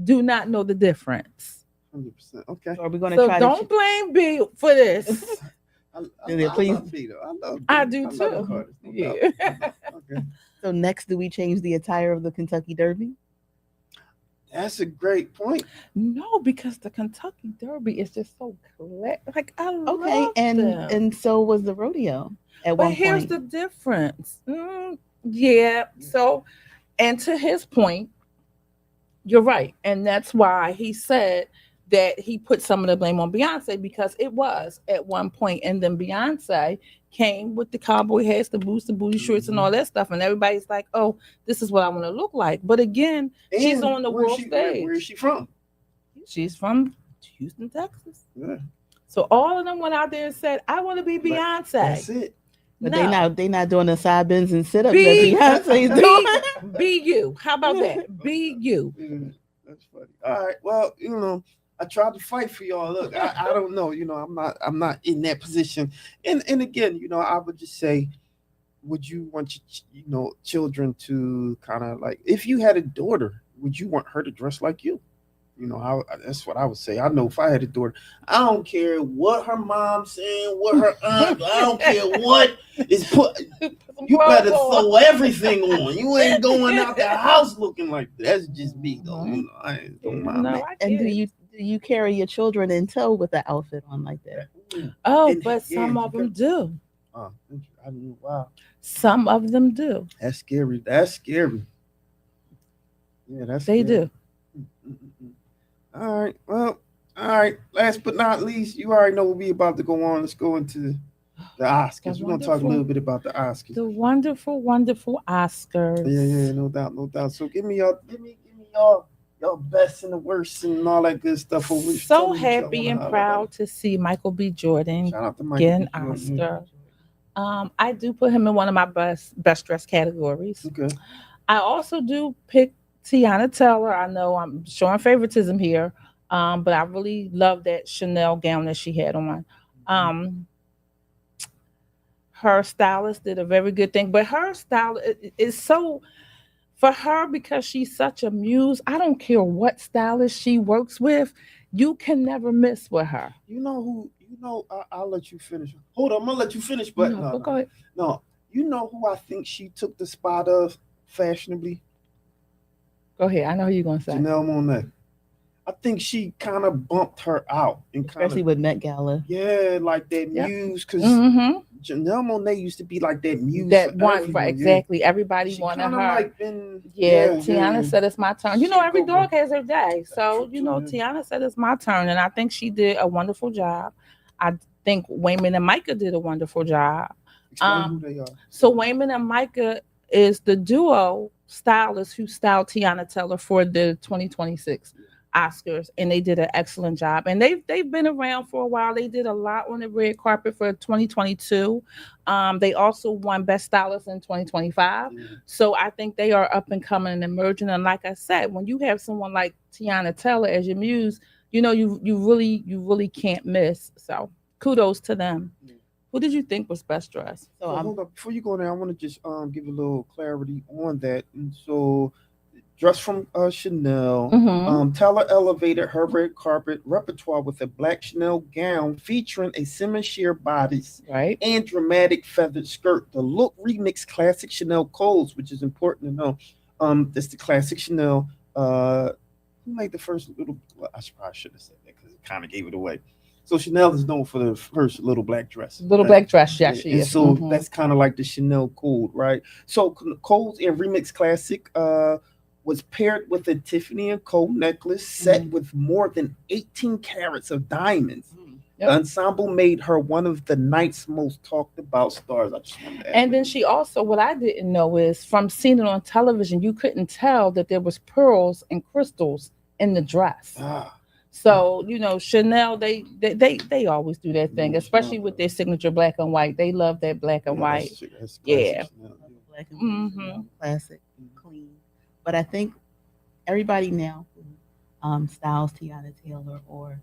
do not know the difference. 100%. Okay. So are we going to So, try don't blame B for this. Yeah, I please. love Vito. I love I Vito. do I love the too. Carters. No Yeah. doubt. No doubt. Okay. So next, do we change the attire of the Kentucky Derby? That's a great point. No, because the Kentucky Derby is just so clear. Like I Okay, love and them. so was the rodeo at But one here's point. the difference. Yeah. So, and to his point, you're right. And that's why he said that he put some of the blame on Beyonce because it was at one point. And then Beyonce came with the cowboy hats, the boots, the booty shorts, and Mhm. all that stuff. And everybody's like, oh, this is what I want to look like. But again, she's And on the where world she where is stage. she from? She's from Houston, Texas. Yeah. So all of them went out there and said, I want to be Like, Beyonce. that's it. But No. they not doing the side bends and sit ups that Be Beyonce's doing. be you. How about that? Be you. Yeah, that's funny. All right. Well, I tried to fight for y'all. Look, I don't know. I'm not in that position. And again, I would just say, would you want your children to kind of like if you had a daughter, would you want her to dress like you? That's what I would say. I know if I had a daughter, I don't care what her mom's saying, what her aunt, I don't care what is put. You better throw everything on. You ain't going out the house looking like that. That's just me, though. I don't mind No, that. I And get it. do you carry your children in tow with the outfit on like that? Ooh. Oh, And- but yeah, some of them do. Oh, I mean, wow, Some of them do. that's scary. That's scary. Yeah, that's They scary. do. Mm-mm-mm. All right. Well, all right. Last but not least, you already know what we about to go on. Let's go into the Oscars. We're gonna talk a wonderful- little bit about the Oscars. The wonderful, wonderful Oscars. Yeah, no doubt, no doubt. So give me y'all best and the worst and all that good stuff. So happy and proud to see Michael B. Jordan Shout out to Michael get an B. Jordan. Oscar. I do put him in one of my best dress categories. Okay. I also do pick Tiana Taylor. I know I'm showing favoritism here, but I really love that Chanel gown that she had on. Her stylist did a very good thing, but her style is so for her because she's such a muse. I don't care what stylist she works with, you can never miss with her. You know who? You know, I'll let you finish. Hold on, I'm gonna let you finish, but no, Go ahead. no. You know who I think she took the spot of fashionably? Go ahead. I know who you're gonna say. Janelle Monáe. I think she kind of bumped her out, and especially with Met Gala. Yeah, like that muse, because Janelle Monáe used to be like that muse. That one, right? Exactly. Yeah. Everybody wanted her. Like Tiana said it's my turn. You know, every dog has her day. So you know, Tiana said it's my turn, and I think she did a wonderful job. I think Wayman and Micah did a wonderful job. Explain who they are. So Wayman and Micah is the duo stylists who styled Tiana Taylor for the 2026 Oscars, and they did an excellent job. And they've been around for a while. They did a lot on the red carpet for 2022. They also won Best Stylist in 2025. So I think they are up and coming and emerging. And like I said, when you have someone like Tiana Taylor as your muse, you know you really can't miss. So kudos to them. Who did you think was best dressed? So hold up, before you go there, I want to just give a little clarity on that. And so, dress from Chanel. Taylor elevated her red carpet repertoire with a black Chanel gown featuring a semi-sheer bodice and dramatic feathered skirt. The look remixed classic Chanel codes, which is important to know. That's the classic Chanel. Who made the first little? Well, I probably should have said that because it kind of gave it away. So Chanel is known for the first little black dress. Black dress, yeah, she is. So that's kind of like the Chanel code, right? So Codes and Remix Classic was paired with a Tiffany & Co. necklace set with more than 18 carats of diamonds. The ensemble made her one of the night's most talked about stars. I just wanted to add and then she also, what I didn't know is from seeing it on television, you couldn't tell that there was pearls and crystals in the dress. So, you know, Chanel, they always do that thing, especially with their signature black and white. They love that black and white. That's yeah. Black and white, classic, clean. But I think everybody now who styles Tiana Taylor or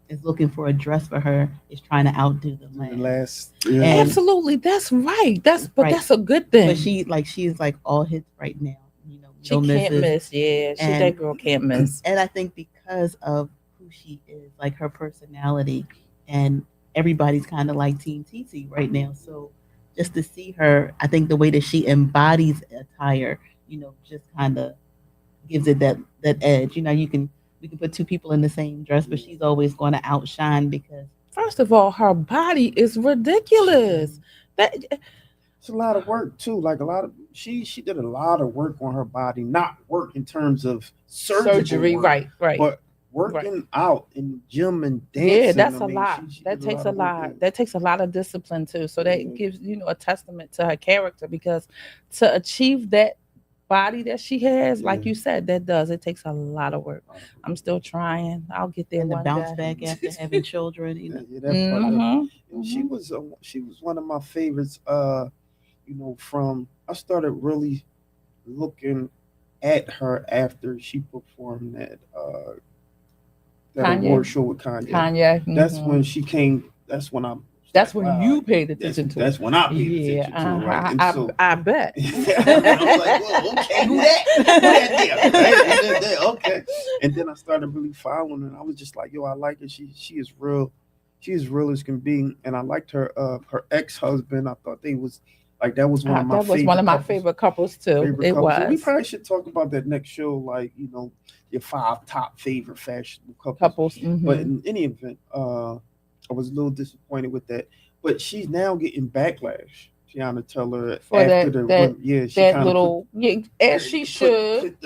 is looking for a dress for her is trying to outdo the last. Absolutely, that's right. That's a good thing. But she's like all hits right now. You know, she can't miss. Yeah, that girl can't miss. And I think because of who she is, like her personality, and everybody's kind of like Team TT right now. So just to see her, I think the way that she embodies attire, you know, just kind of gives it that edge. You know, we can put two people in the same dress, but she's always going to outshine because first of all, her body is ridiculous. It's a lot of work too. Like she did a lot of work on her body, not work in terms of surgery, work, right, but working out in the gym and dancing. Yeah, that's a lot. That takes a lot. That takes a lot of discipline too. So that gives a testament to her character, because to achieve that body that she has, like you said, it takes a lot of work. I'm still trying. I'll get there. And to bounce back after having children. She was one of my favorites. From I started really looking at her after she performed that award show with Kanye. That's when she came. That's when you paid attention to. That's when I paid attention to her, right? I bet. I was like, well, okay, who that? Right? Okay. And then I started really following her, and I was just like, yo, I like it. She is real. She is real as can be. And I liked her ex-husband. I thought that was one of my favorite couples too. It was. So we probably should talk about that next show, like, your 5 top favorite fashion couples. But in any event, I was a little disappointed with that. But she's now getting backlash. Tiana Taylor for after as she should.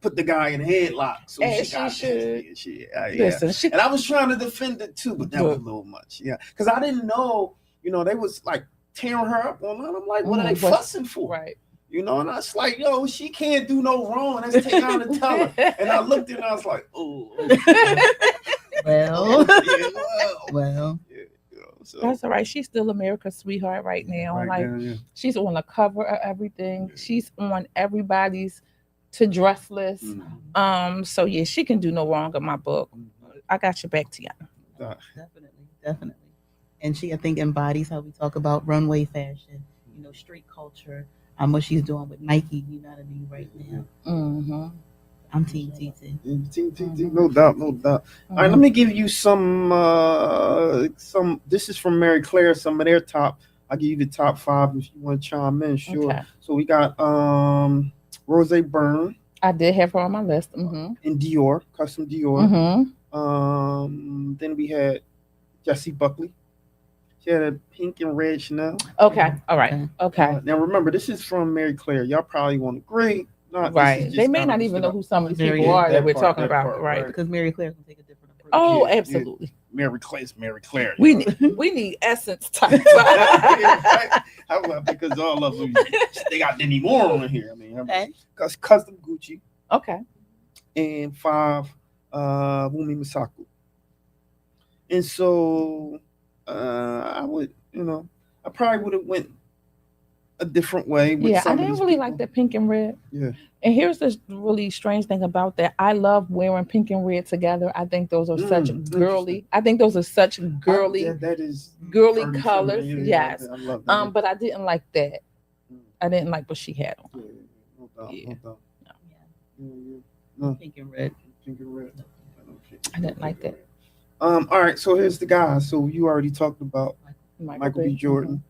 Put the guy in a headlock. So she should. And I was trying to defend it too, but that was a little much. Yeah, because I didn't know. They was like tearing her up online. I'm like, what are they fussing for? Right. You know, and I was like, yo, she can't do no wrong. That's Tiana Teller. And I looked at her and I was like, oh, Well, yeah, well, well, yeah, you know, so That's all right. She's still America's sweetheart right now. right Like now, yeah. she's on the cover of everything. Yeah. She's on everybody's to dress list. So yeah, she can do no wrong in my book. I got your back, Tiana. definitely, definitely. And she, I think, embodies how we talk about runway fashion, street culture. What she's doing with Nike, you know what I mean, right now. Mm-hmm. I'm Team TT. No doubt, no doubt. All right, let me give you some. This is from Mary Claire. Some of their top. I'll give you the top 5 if you want to chime in. Sure. Okay. So we got Rose Byrne I did have her on my list. Mm-hmm. in Dior, custom Dior. Then we had Jessie Buckley. She had a pink and red Chanel. Okay. All right. Okay. Now remember, this is from Mary Claire. Y'all probably won't agree. Not Right. They may not even know who some of these people are that we're talking about. Right. Because Mary Claire can take a different approach. Oh, Yeah, absolutely. Mary Claire's Mary Claire. We need essence type. How about because all of them they got Demi Moore on here. I mean, Okay. because custom Gucci Okay. and 5 Wumi Masaku. And so I would, I probably would have went a different way. With Yeah, I some of didn't these really people. like that pink and red. Yeah. And here's the really strange thing about that. I love wearing pink and red together. I think those are such girly. I think those are such girly, That is girly furry, colors. feminine. Yes. I love that. But I didn't like that. I didn't like what she had on. Yeah, no doubt, Yeah. no doubt. Yeah. Yeah. No, Pink and red. pink and red. I didn't like that. All right, so here's the guy. So you already talked about Michael B. Jordan.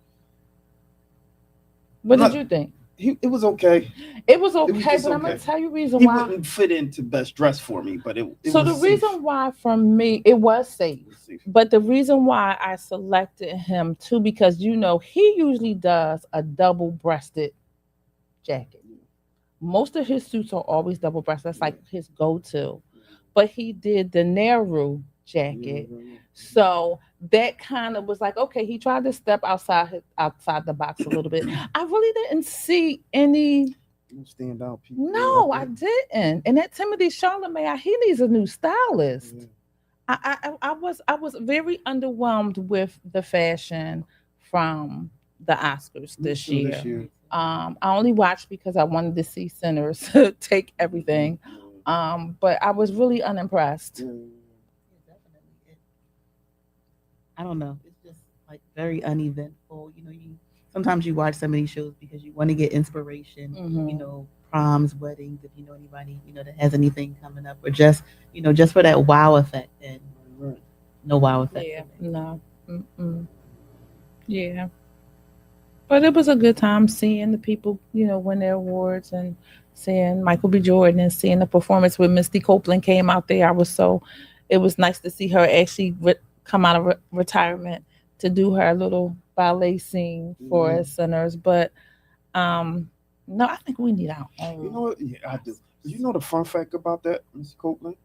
What Look, did you think? It was okay. It was was okay, just but I'm gonna okay. tell you the reason He why. wouldn't fit into best dress for me, but it So was the reason why for me it was safe. safe. But the reason why I selected him too, because he usually does a double-breasted jacket. Most of his suits are always double-breasted. That's like his go-to. But he did the Nehru jacket. So that kind of was like, okay, he tried to step outside the box a little bit. I really didn't see any. No stand out people. No, out I there. didn't. And that Timothy Chalamet, he needs a new stylist. Yeah. I was very underwhelmed with the fashion from the Oscars this So year. I only watched because I wanted to see Sinners take everything. But I was really unimpressed. Yeah. Definitely. I don't know. It's just like very uneventful. Sometimes you watch some of these shows because you want to get inspiration. Mhm. Proms, weddings. If you know anybody, that has anything coming up, or just for that wow effect. And Right. no wow effect. Yeah, no. Yeah. But it was a good time seeing the people, win their awards and seeing Michael B. Jordan and seeing the performance with Misty Copeland came out there. It was nice to see her actually come out of retirement to do her little ballet scene for us Sinners. But no, I think we need our own. You know what? Yeah, I do. You know the fun fact about that, Miss Copeland?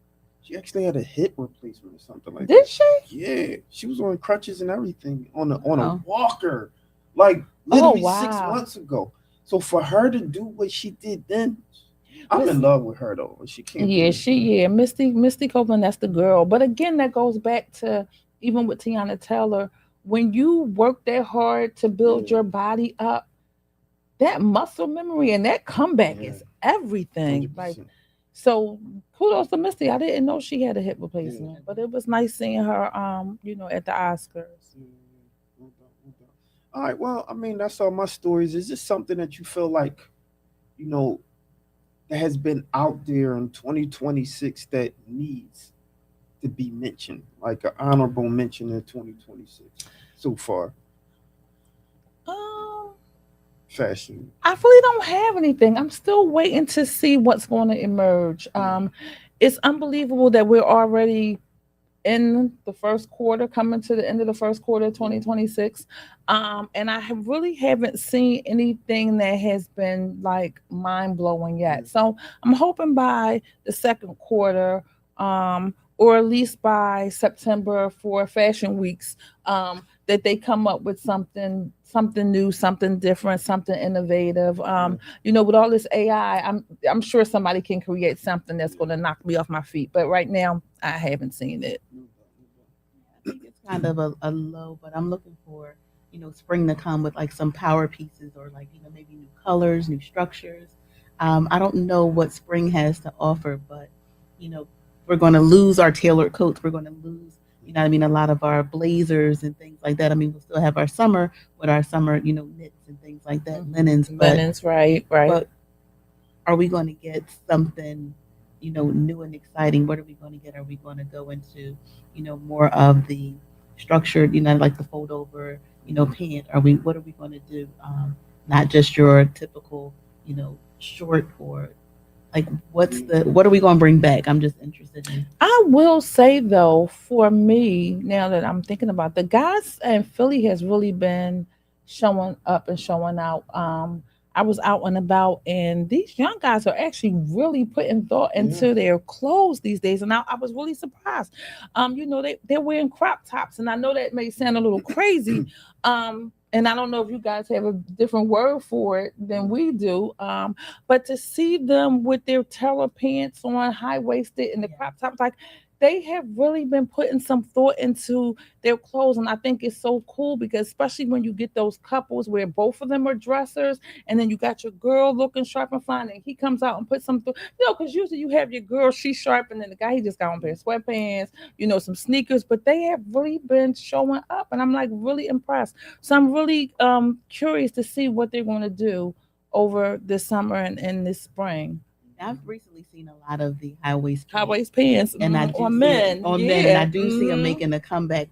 She actually had a hip replacement or something like that. Did she? Yeah, she was on crutches and everything on a Wow. walker, like literally wow. 6 months ago. So for her to do what she did then, I'm Listen. in love with her though. She can't. Yeah, Misty Copeland, that's the girl. But again, that goes back to even with Tiana Taylor, when you work that hard to build your body up, that muscle memory and that comeback is everything. 100%. Like, so kudos to Misty. I didn't know she had a hip replacement, but it was nice seeing her at the Oscars. No doubt. All right, well, I mean, that's all my stories. Is this something that you feel like, that has been out there in 2026 that needs to be mentioned, like an honorable mention in 2026 so far? Fashion. I really don't have anything. I'm still waiting to see what's going to emerge. It's unbelievable that we're already in the first quarter, coming to the end of the first quarter of 2026. And I really haven't seen anything that has been like mind blowing yet. So I'm hoping by the second quarter, or at least by September for fashion weeks, that they come up with something new, something different, something innovative. With all this AI, I'm sure somebody can create something that's going to knock me off my feet. But right now, I haven't seen it. I think it's kind of a low, but I'm looking for, spring to come with like some power pieces or like, maybe new colors, new structures. I don't know what spring has to offer, but, you know, we're going to lose our tailored coats. We're going to lose, a lot of our blazers and things like that. I mean, we'll still have our summer with our summer, knits and things like that, linens. Linens, right. But are we going to get something, new and exciting? What are we going to get? Are we going to go into, more of the structured, like the fold over, pant? What are we going to do? Not just your typical, short or like what are we going to bring back? I'm just interested in. I will say though, for me, now that I'm thinking about the guys and Philly has really been showing up and showing out. I was out and about, and these young guys are actually really putting thought into their clothes these days, and I was really surprised. They're wearing crop tops, and I know that may sound a little crazy. And I don't know if you guys have a different word for it than we do. But to see them with their tailor pants on, high waisted, and the crop tops, like they have really been putting some thought into their clothes. And I think it's so cool because especially when you get those couples where both of them are dressers and then you got your girl looking sharp and fine and he comes out and puts some, because usually you have your girl, she's sharp, and then the guy, he just got on a pair of sweatpants, some sneakers, but they have really been showing up and I'm like really impressed. So I'm really curious to see what they're going to do over this summer and this spring. I've recently seen a lot of the high waist pants, and I do on men, men, and I do see them making a comeback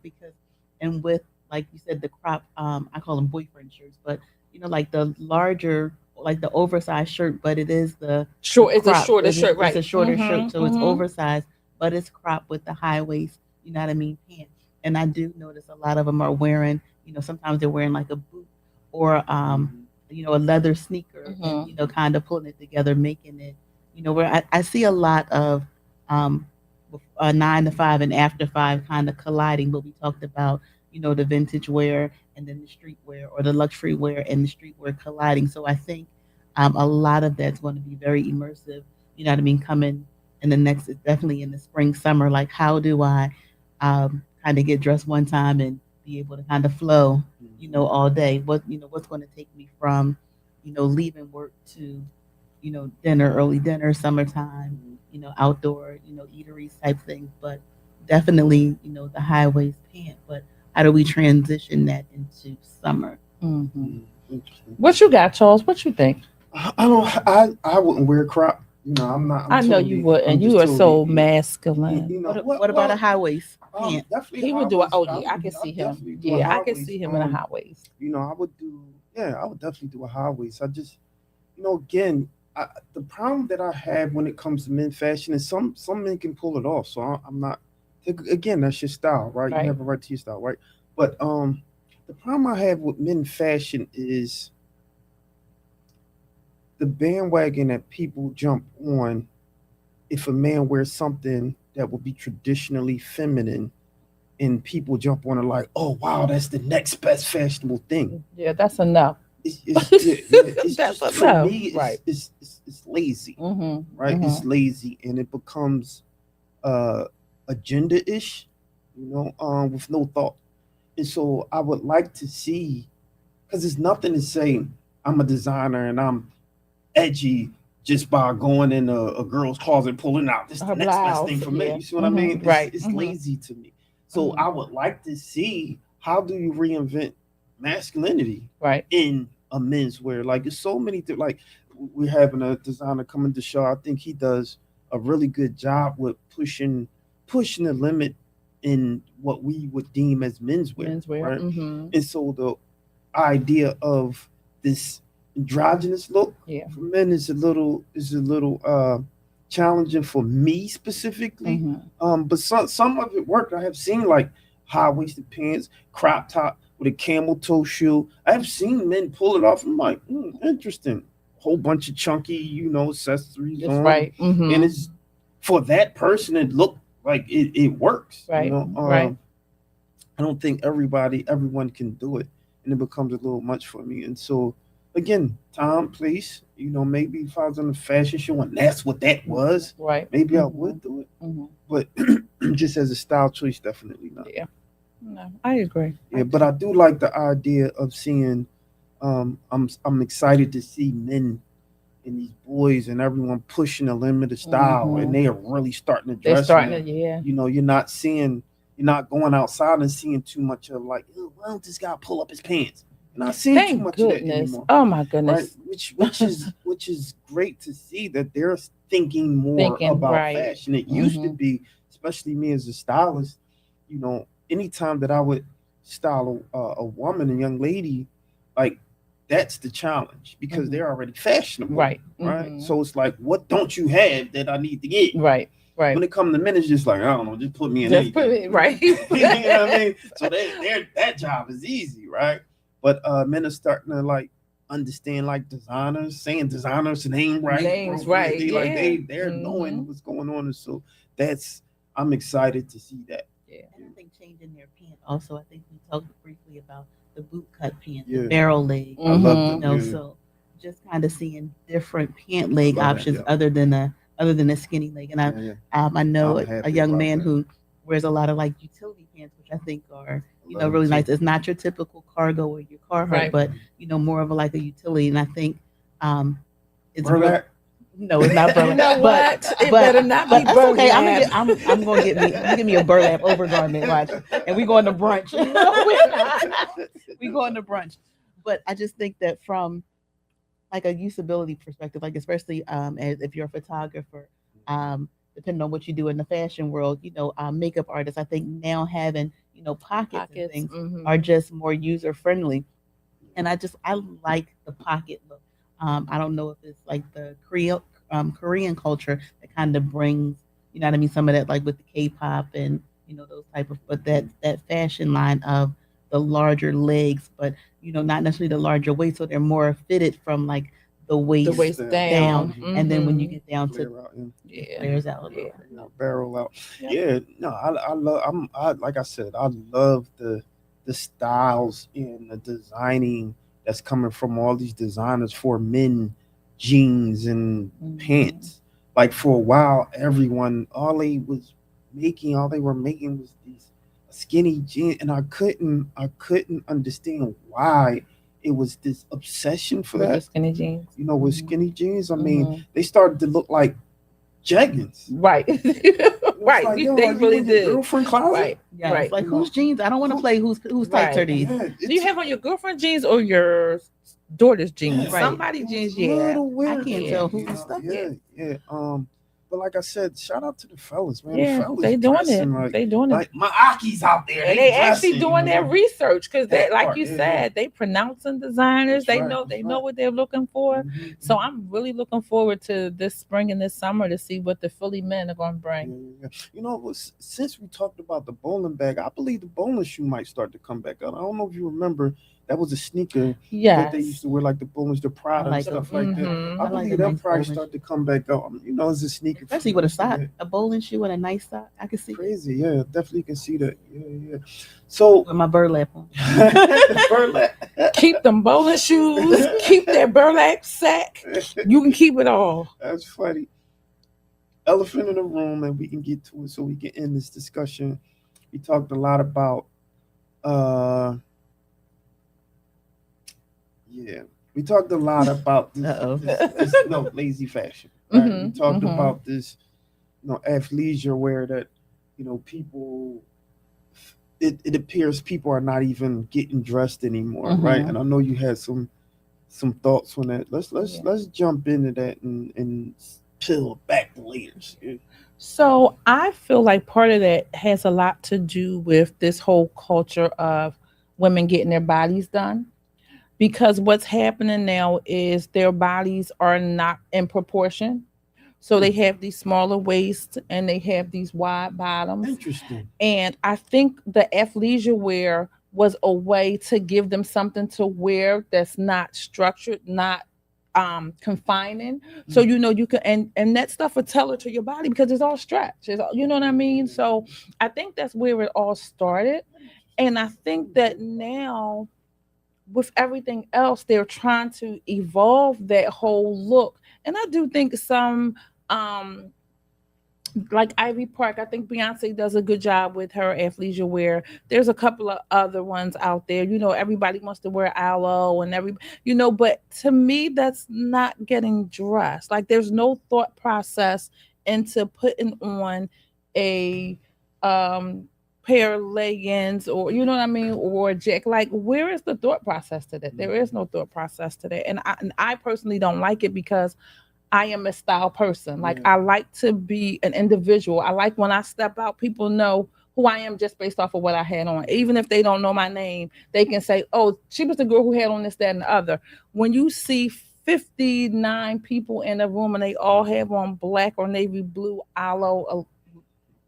and with like you said, the crop, I call them boyfriend shirts, but like the larger, like the oversized shirt, but it is the short. It's crop. A shorter shirt, right? It's a shorter shirt, so it's oversized, but it's cropped with the high waist. You know what I mean? Pants. And I do notice a lot of them are wearing. Sometimes they're wearing like a boot or a leather sneaker, and kind of pulling it together, making it. Where I see a lot of 9 to 5 and after 5 kind of colliding, but we talked about, the vintage wear and then the street wear or the luxury wear and the street wear colliding. So I think a lot of that's going to be very immersive, coming in the next, definitely in the spring, summer. Like, how do I kind of get dressed one time and be able to kind of flow, all day? What's going to take me from, leaving work to, dinner, early dinner, summertime, outdoor, eateries type things, but definitely, the high waist pant. But how do we transition that into summer? What you got, Charles? What you think? I wouldn't wear crop. I'm not. I know you wouldn't. You are so masculine. What about a high waist pant? He would do it. Oh yeah, I can see him. Yeah, I can see him in a high waist. I would do. Yeah, I would definitely do a high waist. I just, again, the problem that I have when it comes to men fashion is some men can pull it off. So I'm not. Again, that's your style, right? You have a right to your style, right? But the problem I have with men fashion is the bandwagon that people jump on if a man wears something that would be traditionally feminine, and people jump on it like, oh wow, that's the next best fashionable thing. Yeah, that's enough. It's that's just, enough. for me, it's lazy, right? Mm-hmm. It's lazy, and it becomes agenda-ish, with no thought. And so I would like to see, because there's nothing to say I'm a designer and I'm edgy just by going in a girl's closet pulling out this the next best thing for me. You see what I mean? It's lazy to me. So I would like to see, how do you reinvent masculinity in a menswear? Like, there's so many like we're having a designer coming to show. I think he does a really good job with pushing the limit in what we would deem as menswear. Right? And so the idea of this androgynous look for men is a little challenging for me specifically. But some of it worked. I have seen like high-waisted pants, crop top with a camel toe shoe. I have seen men pull it off. I'm like, interesting. Whole bunch of chunky, accessories That's on. right. And it's for that person, it looked like it works. Right. I don't think everyone can do it, and it becomes a little much for me. And so, again, time, place. Maybe if I was on a fashion show and that's what that was, Right. maybe I Mhm. would do it. Mhm. But just as a style choice, definitely not. Yeah. No, I agree. Yeah, but I do like the idea of seeing. I'm excited to see men and these boys and everyone pushing the limit of style, and Mhm. they are really starting to They're dress starting now. to, yeah. You're not going outside and seeing too much of like, oh, why don't this guy pull up his pants? You're not seeing too Thank much of that goodness. anymore, Oh my right? goodness. Which is great to see that they're thinking more Thinking about right. fashion. It used to Mhm. be, especially me as a stylist, anytime that I would style a woman, a young lady, like that's the challenge because Mhm. they're already fashionable, Right. right? Mhm. So it's like, what don't you have that I need to get? Right. Right. When it comes to men, it's just like, I don't know, just put me in Just put anything. it right. You know what I mean? So that job is easy, right? But men are starting to like understand like designers, saying designers name right, Names right. appropriately, like Yeah. they're knowing Mhm. what's going on, and so that's I'm excited to see that. Yeah. And I think changing their pant. Also, I think we talked briefly about the boot cut pant, Yeah. the barrel leg. I love Mhm. them. Yeah. So just kind of seeing different pant leg Love that, options yeah. other than a skinny leg. And Yeah, yeah. I know I'm a happy young about man that. who wears a lot of like utility pants, which I think are I love really them nice. too. It's not your typical cargo or your Carhartt, Right. but more of a, like a utility. And I think um, it's real. Burlap. No, it's not You burlap. know what? It but better not be that's okay. burlap. I'm gonna get me. I'm gonna get me a burlap overgarment. Watch, and we going to brunch. No, we're not. We going to brunch. But I just think that from like a usability perspective, like especially as if you're a photographer, depending on what you do in the fashion world, makeup artists, I think now having pockets and Pockets. things are Mhm. just more user friendly. And I like the pocket look. I don't know if it's like the Korean culture that kind of brings, you know what I mean, some of that like with the K-pop and those type of, but that fashion line of the larger legs, but not necessarily the larger waist, so they're more fitted from like the The waist waist down, down. Mhm. and then when you Mhm. get down to Clear out. Yeah. it Yeah. flares out a Yeah. little bit. Barrel out. Yep. Yeah, no, I love. Like I said, I love the styles and the designing that's coming from all these designers for men, jeans and Mhm. pants. Like for a while, everyone all they were making was these skinny jeans, and I couldn't understand why it was this obsession for With the that. skinny jeans. With Mhm. skinny jeans, I mean, Mhm. they started to look like jeggings. Right. It's Right. like, yo, They are you really in your did. girlfriend closet? Right. Yeah, Right. it's like You whose know, jeans? I don't want to who- play whose types are Right. these. Yeah, Do you have on your girlfriend jeans or your daughter's jeans? yeah, Right. Somebody it was jeans, a yeah. little I weird. can't Yeah. tell You who's know, stuff. yeah, yeah. But like I said, shout out to the fellas, man. The Yeah, fellas they doing it. dressing They doing it. like my Aki's out there. And They they actually dressing, doing their research because they, That like part, you yeah, said, yeah. they pronouncing designers. That's They right. know That's they know right. what they're looking for. Mhm, So mhm. I'm really looking forward to this spring and this summer to see what the Philly men are going to Yeah, bring. yeah, yeah. Since we talked about the bowling bag, I believe the bowling shoe might start to come back out. I don't know if you remember that was a sneaker that they used Yes. to wear, like the bowlings, the Prada and like stuff those. like that. Mhm. I I like believe a they'll nice probably bowling start to come back out. It's a sneaker, Especially for with a us to sock, get. a bowling shoe and a nice sock. I can see it Crazy, yeah, definitely can see that. Yeah, yeah. So with my burlap on. the burlap. Keep them bowling shoes. Keep that burlap sack. You can keep it all. That's funny. Elephant in the room, and we can get to it so we can end this discussion. We talked a lot about uh yeah. We talked a lot about this, Uh-oh. this no lazy fashion. Right? We Mhm, talked mhm. about this, athleisure where that, people it appears people are not even getting dressed anymore, right? Mhm. And I know you had some thoughts on that. Let's Yeah. let's jump into that and peel back the layers. Yeah. So I feel like part of that has a lot to do with this whole culture of women getting their bodies done. Because what's happening now is their bodies are not in proportion. So they have these smaller waists and they have these wide bottoms. Interesting. And I think the athleisure wear was a way to give them something to wear that's not structured, not confining. So you can and that stuff will tell it to your body because it's all stretch. You know what I mean? So I think that's where it all started. And I think that now with everything else, they're trying to evolve that whole look. And I do think some um like Ivy Park, I think Beyonce does a good job with her athleisure wear. There's a couple of other ones out there. Everybody wants to wear aloe and but to me, that's not getting dressed. Like there's no thought process into putting on a um pair of leggings, or you know what I mean, or a jacket. Like where is the thought process to that? There is no thought process to that. And I personally don't like it because I am a style person. Like Yeah. I like to be an individual. I like when I step out, people know who I am just based off of what I had on. Even if they don't know my name, they can say, "Oh, she was the girl who had on this, that, and the other." When you see 59 people in a room and they all have on black or navy blue aloe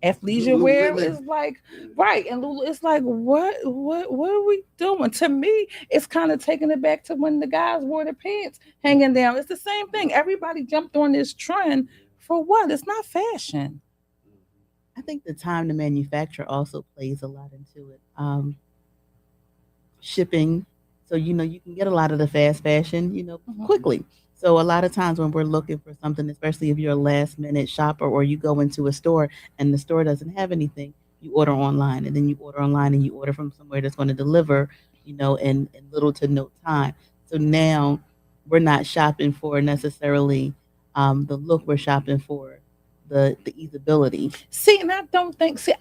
athleisure wear, Lululemon. it's like right. And Lulu, it's like what are we doing? To me, it's kind of taking it back to when the guys wore their pants hanging down. It's the same thing. Everybody jumped on this trend for what? It's not fashion. I think the time to manufacture also plays a lot into it. Shipping, so you can get a lot of the fast fashion, Mhm. quickly. So a lot of times when we're looking for something, especially if you're a last minute shopper or you go into a store and the store doesn't have anything, you order online, and then you order online and you order from somewhere that's going to deliver, in little to no time. So now we're not shopping for necessarily the look, we're shopping for the easeability. See, and I don't think. See,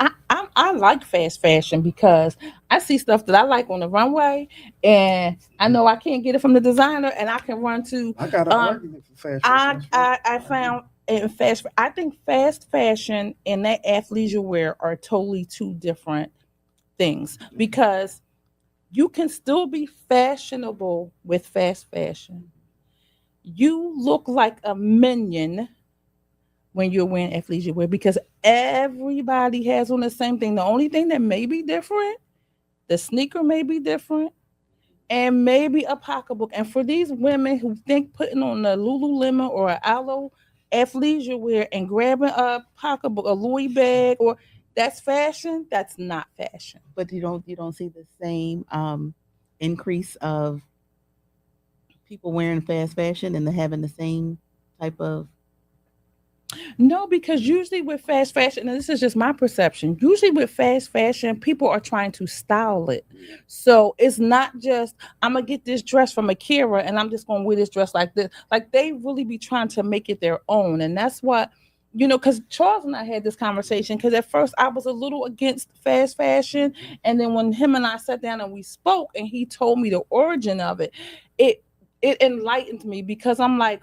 I like fast fashion because I see stuff that I like on the runway, and I know I can't get it from the designer, and I can run to. I got an Um, argument for fashion. I That's right. I, I found in fast. I think fast fashion and that athleisure wear are totally two different things because you can still be fashionable with fast fashion. You look like a minion when you're wearing athleisure wear because everybody has on the same thing. The only thing that may be different, the sneaker may be different, and maybe a pocketbook. And for these women who think putting on a Lululemon or an Aloe athleisure wear and grabbing a pocketbook, a Louis bag, or that's fashion, that's not fashion. But you don't see the same increase of people wearing fast fashion and having the same type of. No, because usually with fast fashion, and this is just my perception, usually with fast fashion, people are trying to style it. So it's not just, I'm going to get this dress from Akira and I'm just going to wear this dress like this. Like they really be trying to make it their own. And that's what, because Charles and I had this conversation because at first I was a little against fast fashion. And then when him and I sat down and we spoke and he told me the origin of it, it, it enlightened me because I'm like,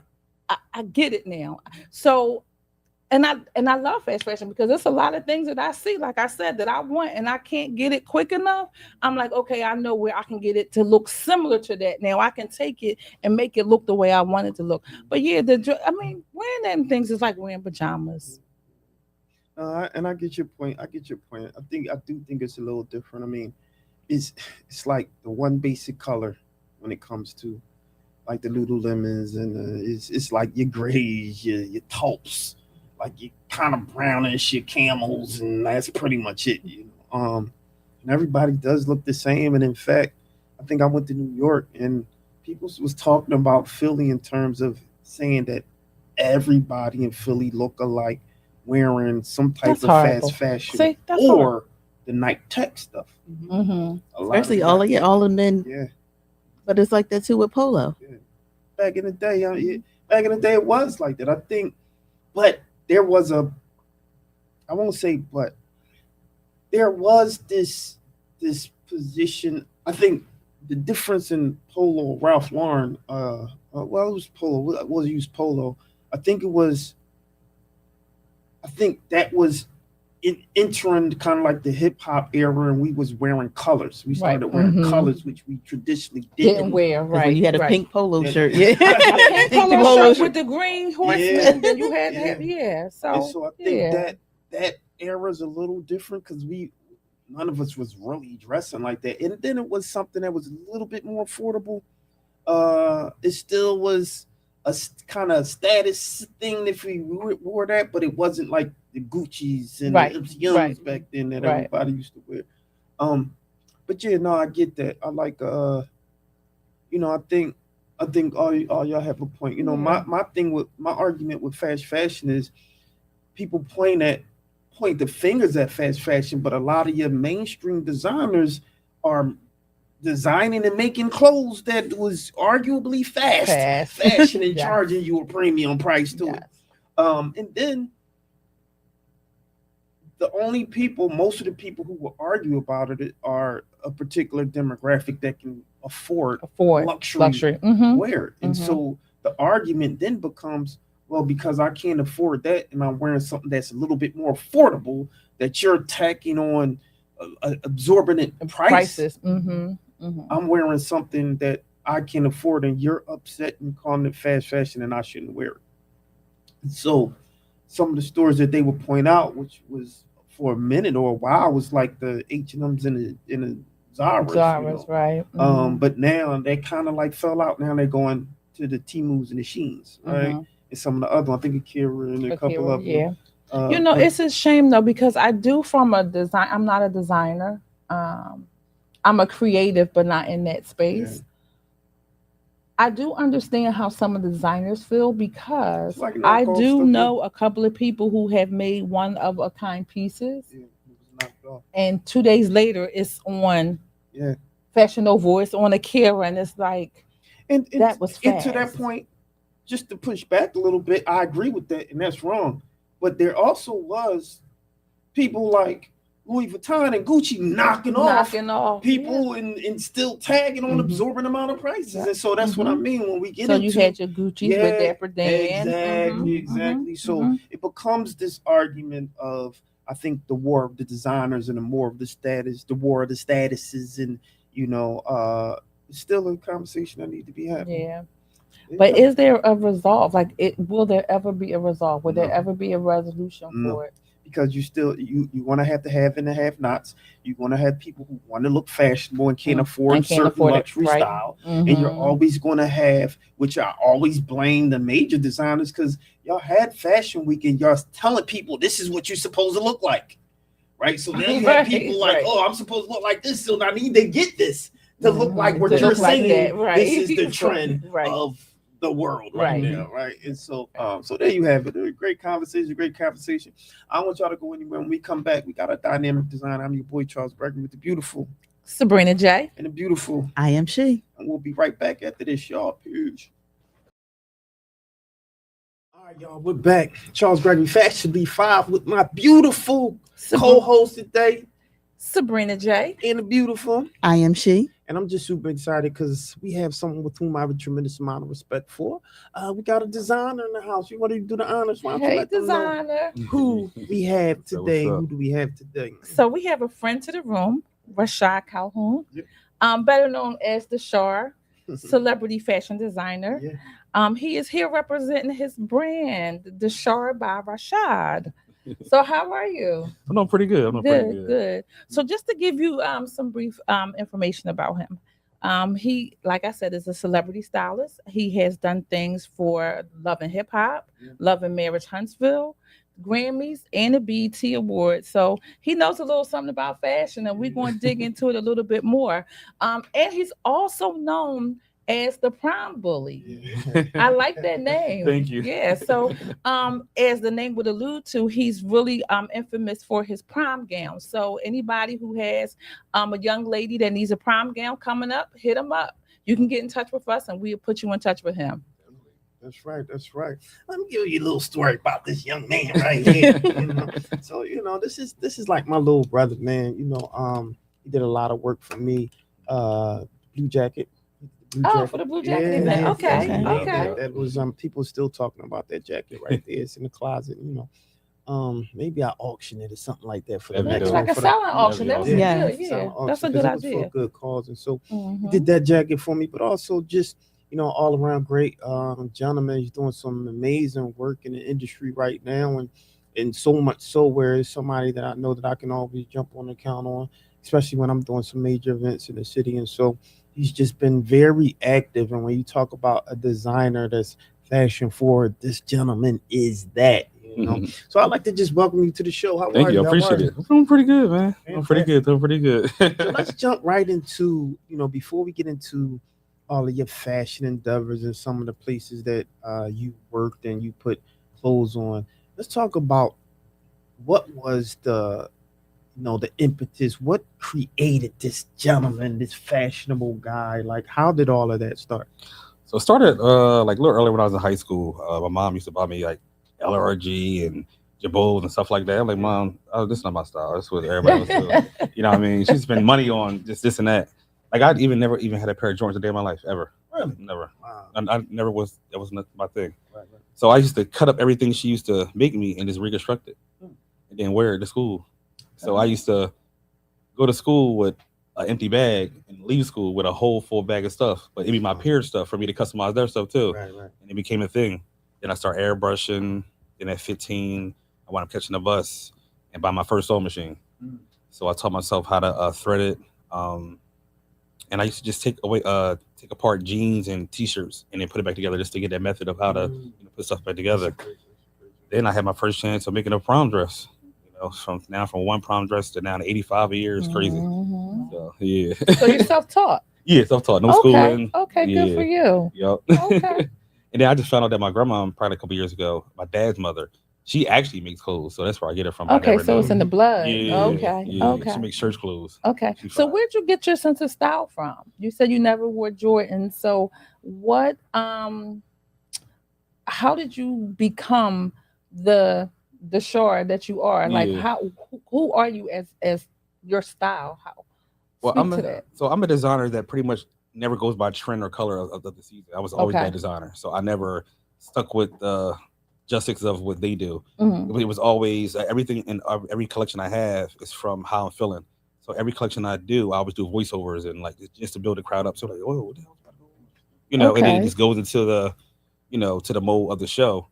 I get it now. So and I love fast fashion because there's a lot of things that I see, like I said, that I want and I can't get it quick enough. I'm like, okay, I know where I can get it to look similar to that. Now I can take it and make it look the way I want it to look. But yeah, I mean, wearing them things is like wearing pajamas. And I get your point. I get your point. I do think it's a little different. I mean, it's it's like the one basic color when it comes to like the Lululemons and it's like your grays, your taupes, like your kind of brownish, your camels, and that's pretty much it. And everybody does look the same. And in fact, I think I went to New York and people was talking about Philly in terms of saying that everybody in Philly look alike, wearing some type That's of fast horrible. fashion See, that's horrible. or the Nike Tech stuff. Mm-hmm. A lot Especially of all the men, yeah, but it's like that too with polo. yeah. Back in the day, back in the day, it was like that. I think, but there was I won't say, but there was this position. I think the difference in polo, Ralph Lauren, well, it was polo. It was used polo. I think it was. I think that was entering kind of like the hip hop era, and we was wearing colors. We Right. started wearing Mhm. colors, which we traditionally Didn't didn't. wear 'Cause right. when you had a right. pink polo Yeah. shirt, yeah, A pink Pink polo polo shirt shirt. with the green horseman, Yeah, then you had to yeah. have And So so I think yeah. that era is a little different because we none of us was really dressing like that, and then it was something that was a little bit more affordable. It still was a kind of status thing if we wore that, but it wasn't like the Gucci's and Right. the Youngs Right. back then that Right. everybody used to wear. Um, But yeah, no, I get that. I like I think all y'all have a point. My thing with my argument with fast fashion is people point the fingers at fast fashion, but a lot of your mainstream designers are designing and making clothes that was arguably Fast. fashion and Yes. charging you a premium price to it. Yes. And then most of the people who will argue about it are a particular demographic that can afford luxury Mm-hmm. wear. And so the argument then becomes, well, because I can't afford that and I'm wearing something that's a little bit more affordable, that you're tacking on absorbent prices. Mm-hmm. Mm-hmm. I'm wearing something that I can afford and you're upset and calling it fast fashion and I shouldn't wear it. So some of the stores that they would point out, which was for a minute or a while, was like the H&M's and the Zara's, right. Mm-hmm. But now they kind of like fell out. Now they're going to the Timus and the Sheens, right? Mm-hmm. And some of the other, I think Akira and a couple of them. Yeah. But It's a shame though, because I do from a design. I'm not a designer. I'm a creative, but not in that space. Yeah. I do understand how some of the designers feel because It's like I knockoff do stuff, know a couple of people who have made one of a kind pieces, yeah, it was knocked off. and 2 days later it's on Yeah. Fashion Nova, it's on Akira, and it's like And that was and fast. to that point, just to push back a little bit, I agree with that, and that's wrong. But there also was people like Louis Vuitton and Gucci knocking off people and still tagging on Mhm. absorbent amount of prices. Yeah. And so that's what I Mhm. mean when we get So into you had your Gucci's with Dapper Dan. exactly. So it becomes this argument of, I think, the war of the designers and the war of the statuses, and it's still a conversation that need to be happening. Yeah. But is there a resolve? Like, will there ever be a resolve? Will there No. ever be a resolution No. for it? Because you want to have the have and the have nots. You're going to have people who want to look fashionable and can't afford certain luxury right. style, and you're always going to have, which I always blame the major designers, because y'all had Fashion Week and y'all telling people this is what you're supposed to look like, right? So now you have people like, oh, I'm supposed to look like this, so I need to get this to look like what you're saying. Right. This is the trend Right. of the world right now, right? And so there you have it. A great conversation. I don't want y'all to go anywhere. When we come back, we got a dynamic design. I'm your boy Charles Gregory with the beautiful Sabrina J. and the beautiful I am she. And we'll be right back after this, y'all. Peace. All right, y'all, we're back. Charles Gregory Fashion B5 with my beautiful co-host today, Sabrina J. and the beautiful I am she. And I'm just super excited because we have someone with whom I have a tremendous amount of respect for. We got a designer in the house. You want to do the honors? Why don't you let them know designer. who we have today? Who do we have today? So we have a friend to the room, Rashad Calhoun, better known as the Shar, celebrity fashion designer. Yeah. He is here representing his brand, the Shar by Rashad. So how are you? I'm doing pretty good. Good. So just to give you some brief information about him. He, like I said, is a celebrity stylist. He has done things for Love and Hip Hop, Love and Marriage Huntsville, Grammys, and the BET Awards. So he knows a little something about fashion, and we're going to dig into it a little bit more. And he's also known as the prom bully. I like that name. Thank you. Yeah. So as the name would allude to, he's really infamous for his prom gown. So anybody who has a young lady that needs a prom gown coming up, hit him up. You can get in touch with us and we'll put you in touch with him. That's right. Let me give you a little story about this young man right here. So this is like my little brother, man. He did a lot of work for me. Blue Jacket. For the Blue Jacket event. Okay. That was people still talking about that jacket right there. It's in the closet. Maybe I auction it or something like that for the next one. Like a silent auction. That was good. Yeah, that's a good idea. For a good cause, and so he did that jacket for me, but also just all around great gentleman. He's doing some amazing work in the industry right now, and so much so where it's somebody that I know that I can always jump on and count on, especially when I'm doing some major events in the city. And so he's just been very active. And when you talk about a designer that's fashion forward, this gentleman is that. You know, so I'd like to just welcome you to the show. How Thank are you. I you? How are appreciate you? it. I'm doing pretty good, man. I'm pretty good. Doing pretty good. So let's jump right into, before we get into all of your fashion endeavors and some of the places that you worked and you put clothes on. Let's talk about what was the impetus. What created this gentleman, this fashionable guy? Like, how did all of that start? So it started like a little earlier when I was in high school. My mom used to buy me like LRG and Jabos and stuff like that. I'm like, Mom, oh, this is not my style. This is what everybody else do. You know what I mean? She spent money on just this and that. Like I never even had a pair of Jordans a day in my life ever. Really? Never. Wow. I never was. That was not my thing. Right. So I used to cut up everything she used to make me and just reconstruct it, and then wear it to school. So I used to go to school with an empty bag and leave school with a whole full bag of stuff. But it'd be my peers' stuff for me to customize their stuff too. Right. And it became a thing. Then I started airbrushing. Then at 15, I wound up catching a bus and buy my first sewing machine. So I taught myself how to thread it. And I used to just take apart jeans and t-shirts and then put it back together just to get that method of how to put stuff back together. Then I had my first chance of making a prom dress. From one prom dress to now to 85 a year is crazy. So yeah. So you're self-taught. Yeah, self-taught. No schooling. Okay, yeah. Good for you. Yep. Okay. And then I just found out that my grandma, probably a couple years ago, my dad's mother, she actually makes clothes. So that's where I get it from. Okay, so it's in the blood. Yeah. Okay. Yeah. Okay. She makes church clothes. Okay. She's So fine. where'd you get your sense of style from? You said you never wore Jordan. So what how did you become the Shar that you are? Like Yeah. who are you as your style? How Well, speak to that. I'm a designer that pretty much never goes by trend or color of the season. I was always Okay. that designer. So I never stuck with the justice of what they do. Mhm. It was always everything in every collection I have is from how I'm feeling. So every collection I do, I always do voiceovers and like just to build the crowd up. So like, oh, what the hell? And then Okay. it just goes into the, to the mode of the show.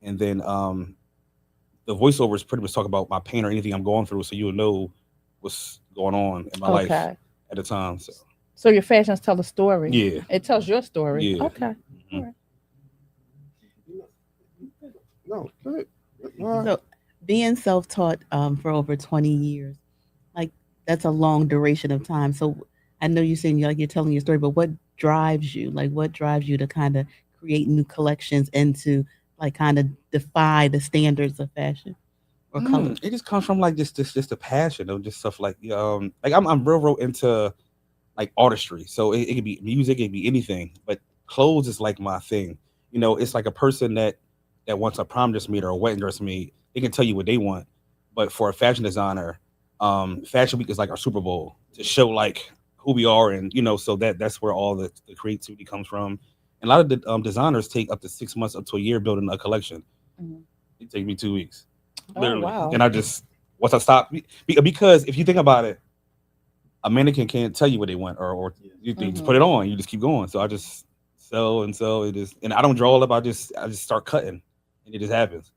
And then the voiceovers pretty much talk about my pain or anything I'm going through, so you'll know what's going on in my life Okay. at the time. So your fashions tell a story. Yeah. It tells your story. Yeah. Okay. Mhm. No, good. So being self-taught for over 20 years, like that's a long duration of time. So I know you're saying you're telling your story, but what drives you? Like what drives you to kind of create new collections and to like kind of defy the standards of fashion or color? It just comes from like just the passion of just stuff like I'm real into like artistry. So it could be music, it could be anything, but clothes is like my thing. It's like a person that wants a prom dress made or a wedding dress made. They can tell you what they want, but for a fashion designer, Fashion Week is like our Super Bowl to show like who we are, and so that's where all the creativity comes from. And a lot of the designers take up to 6 months up to a year building a collection. Mhm. It takes me 2 weeks, Oh, literally. wow. And I just once I stop because if you think about it, a mannequin can't tell you what they want, or you just put it on, you just keep going. So I just sell and sell it is, and I don't draw up. I just start cutting, and it just happens.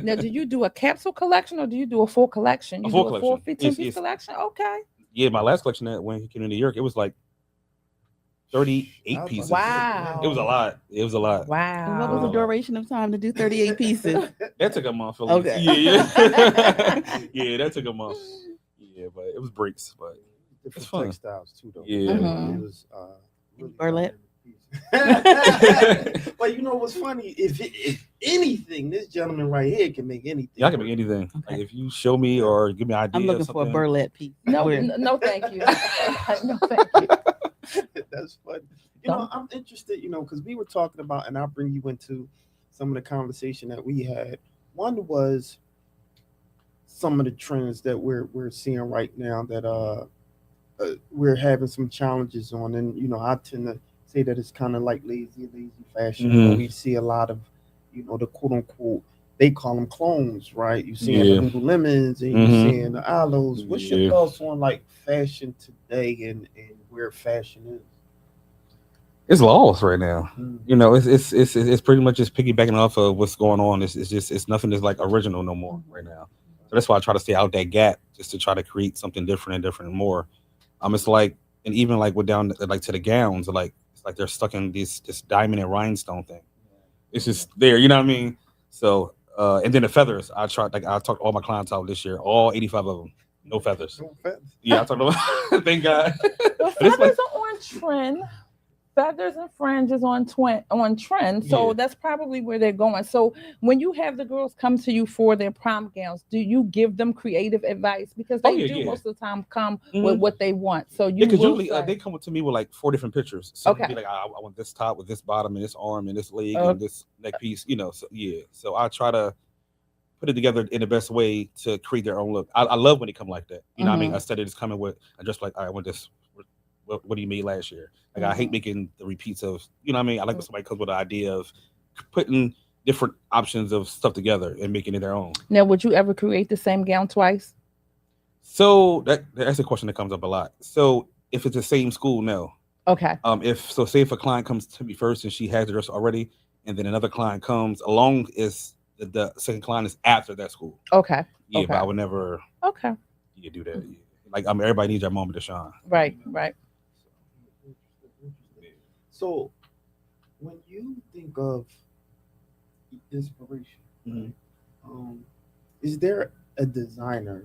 Now, do you do a capsule collection or do you do a full collection? You A full do a collection. full 15-piece It's- collection? Okay. Yeah, my last collection that when he came to New York, it was like 38 pieces. Wow. It was a lot. It was a lot. Wow. And what was the duration of time to do 38 pieces? That took a month. At least. Okay. Yeah. Yeah, that took a month. Yeah, but it was breaks. But Different It's fun. textiles too, though. Yeah. Mhm. It was really Burlap? But you know what's funny? If anything, this gentleman right here can make anything. yeah, I can make anything. Okay. Like if you show me or give me an idea. I'm looking of for a something. burlap piece. No, Where- no, thank you. No, thank you. That's funny. I'm interested, because we were talking about, and I'll bring you into some of the conversation that we had. One was some of the trends that we're seeing right now that we're having some challenges on, and I tend to say that it's kind of like lazy fashion. Mhm. We see a lot of, the quote unquote, they call them clones, right? You seeing Yeah. the Lululemons and Mhm. you seeing the Alos. What's your Yeah. thoughts on like fashion today and where fashion is? It's lost right now. Mm. It's pretty much just piggybacking off of what's going on. It's nothing that's like original no more right now. So that's why I try to stay out that gap, just to try to create something different and more. It's like, and even like we're down like to the gowns, like it's like they're stuck in this diamond and rhinestone thing. It's just there, you know what I mean? So And then the feathers, I talked all my clientele this year, all 85 of them, no feathers. No offense. Yeah, I talked about. Thank God. Well, But it's feathers like, are on trend. Feathers and fringes on trend. So Yeah. that's probably where they're going. So when you have the girls come to you for their prom gowns, do you give them creative advice? Because Oh, they yeah, do yeah. most of the time come Mhm. with what they want. So you yeah, because will usually say, they come to me with like 4 different pictures. So Okay. be like, I want this top with this bottom and this arm and this leg Uh, and this neck piece. So yeah. So I try to put it together in the best way to create their own look. I love when they come like that. What I mean? Mhm. Instead of just coming with just like, I want this. What do you made last year? Like I hate Mhm. making the repeats of. I mean? I like when somebody comes with an idea of putting different options of stuff together and making it their own. Now, would you ever create the same gown twice? So that's a question that comes up a lot. So if it's the same school, no. Okay. Say if a client comes to me first and she has the dress already, and then another client comes along, is the second client is after that school. Okay. Yeah, but Okay. I would never Okay. do that. Yeah. Like everybody needs their moment to shine. Right. Right. So when you think of inspiration, Mhm. is there a designer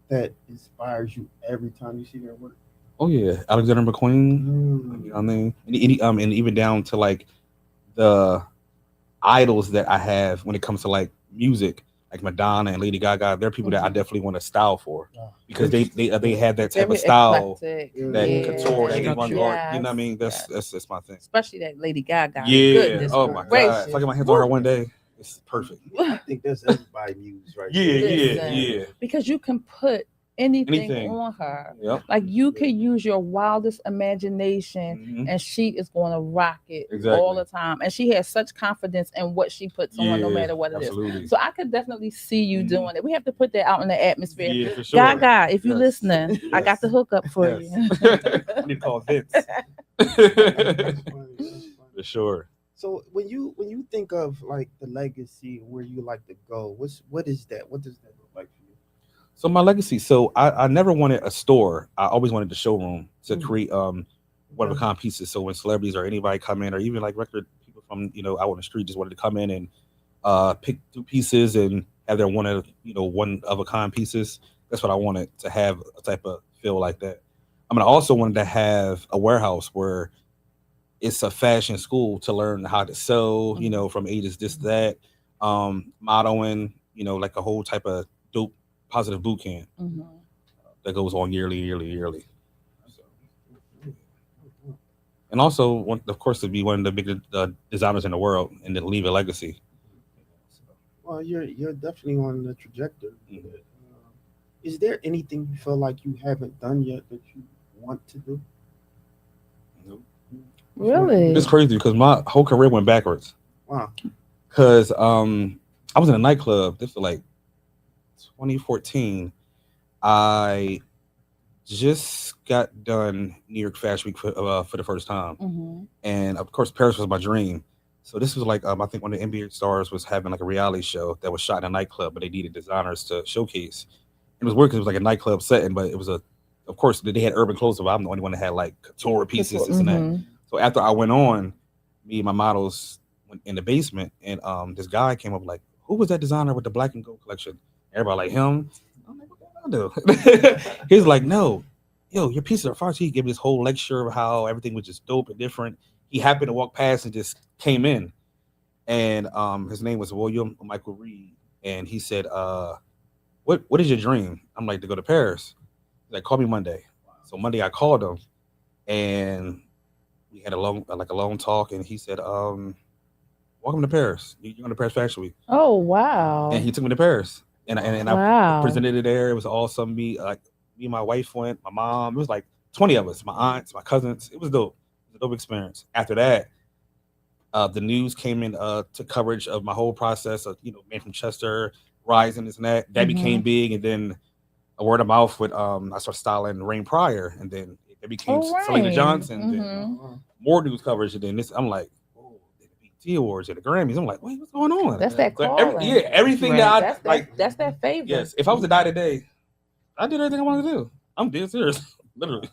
that inspires you every time you see their work? Oh yeah, Alexander McQueen. Mm. You know what I mean? And even down to like the idols that I have when it comes to like music, like Madonna and Lady Gaga. They're people that I Mhm. definitely want to style for Ah, because they had that type Very of style, eclectic. that Yeah. couture, that avant-garde. Yes. You know what I mean? Yes. That's my thing. Especially that Lady Gaga. Yeah. Goodness Oh my God. gracious. If I get my hands on her one day, it's perfect. I think that's everybody muse right Yeah, there. Listen. yeah. Because you can put anything Anything. on her. Yep. Like you could use your wildest imagination Mhm. and she is going to rock it Exactly. all the time. And she has such confidence in what she puts on no Yeah, matter what it is. absolutely. So I could definitely see you Mhm. doing it. We have to put that out in the atmosphere. Yeah, for sure. Gaga, if you're Yes. listening, I got the hookup for Yes. you. I need to call Vince. That's funny, that's funny. For sure. So when you think of like the legacy where you like to go, what is that? What does that look like for you? So my legacy. So I never wanted a store. I always wanted the showroom to Mhm. create one of a kind pieces. So when celebrities or anybody come in, or even like record people from out on the street just wanted to come in and pick through pieces and have their one of a kind pieces. That's what I wanted to have, a type of feel like that. I mean, I also wanted to have a warehouse where it's a fashion school to learn how to sew, from ages this to that, modeling, like a whole type of dope positive boot camp Mhm. that goes on yearly. So, and also, of course, to be one of the biggest designers in the world and to leave a legacy. Well, you're definitely on the trajectory. Mhm. Is there anything you feel like you haven't done yet that you want to do? Really? It's crazy because my whole career went backwards. Wow. Because I was in a nightclub. This was like 2014. I just got done New York Fashion Week for the first time, Mm-hmm. and of course Paris was my dream. So this was like I think one of the NBA stars was having like a reality show that was shot in a nightclub, but they needed designers to showcase. It was weird because it was like a nightclub setting, but it was of course they had urban clothes, but I'm the only one that had like couture pieces, this and that. Mhm. So after I went on, me and my models went in the basement, and this guy came up like, "Who was that designer with the black and gold collection?" Everybody like him. I'm like, "What did I do?" He's like, "No, yo, your pieces are far." So he gave me this whole lecture of how everything was just dope and different. He happened to walk past and just came in, and his name was William Michael Reed, and he said, "What is your dream?" I'm like, "To go to Paris." He's like, "Call me Monday." So Monday I called him, and we had a long talk, and he said, "Welcome to Paris. You're going to Paris Fashion Week," Oh wow. and he took me to Paris, and I Wow. presented it there. It was awesome. Me and my wife went, my mom. It was like 20 of us, my aunts, my cousins. It was dope. It was a dope experience. After that, the news came in to coverage of my whole process of man from Chester rising, this and that. That became big, and then a word of mouth with I started styling Rain Pryor, and then it became Oh, Selena right. Johnson. Mhm. Then more news coverage, and then this. I'm like, oh, the BET Awards and the Grammys. I'm like, wait, what's going on? That's that So calling. everything Right. that I That's like. that's that favor. Yes, if I was to die today, I did everything I wanted to do. I'm dead serious, literally.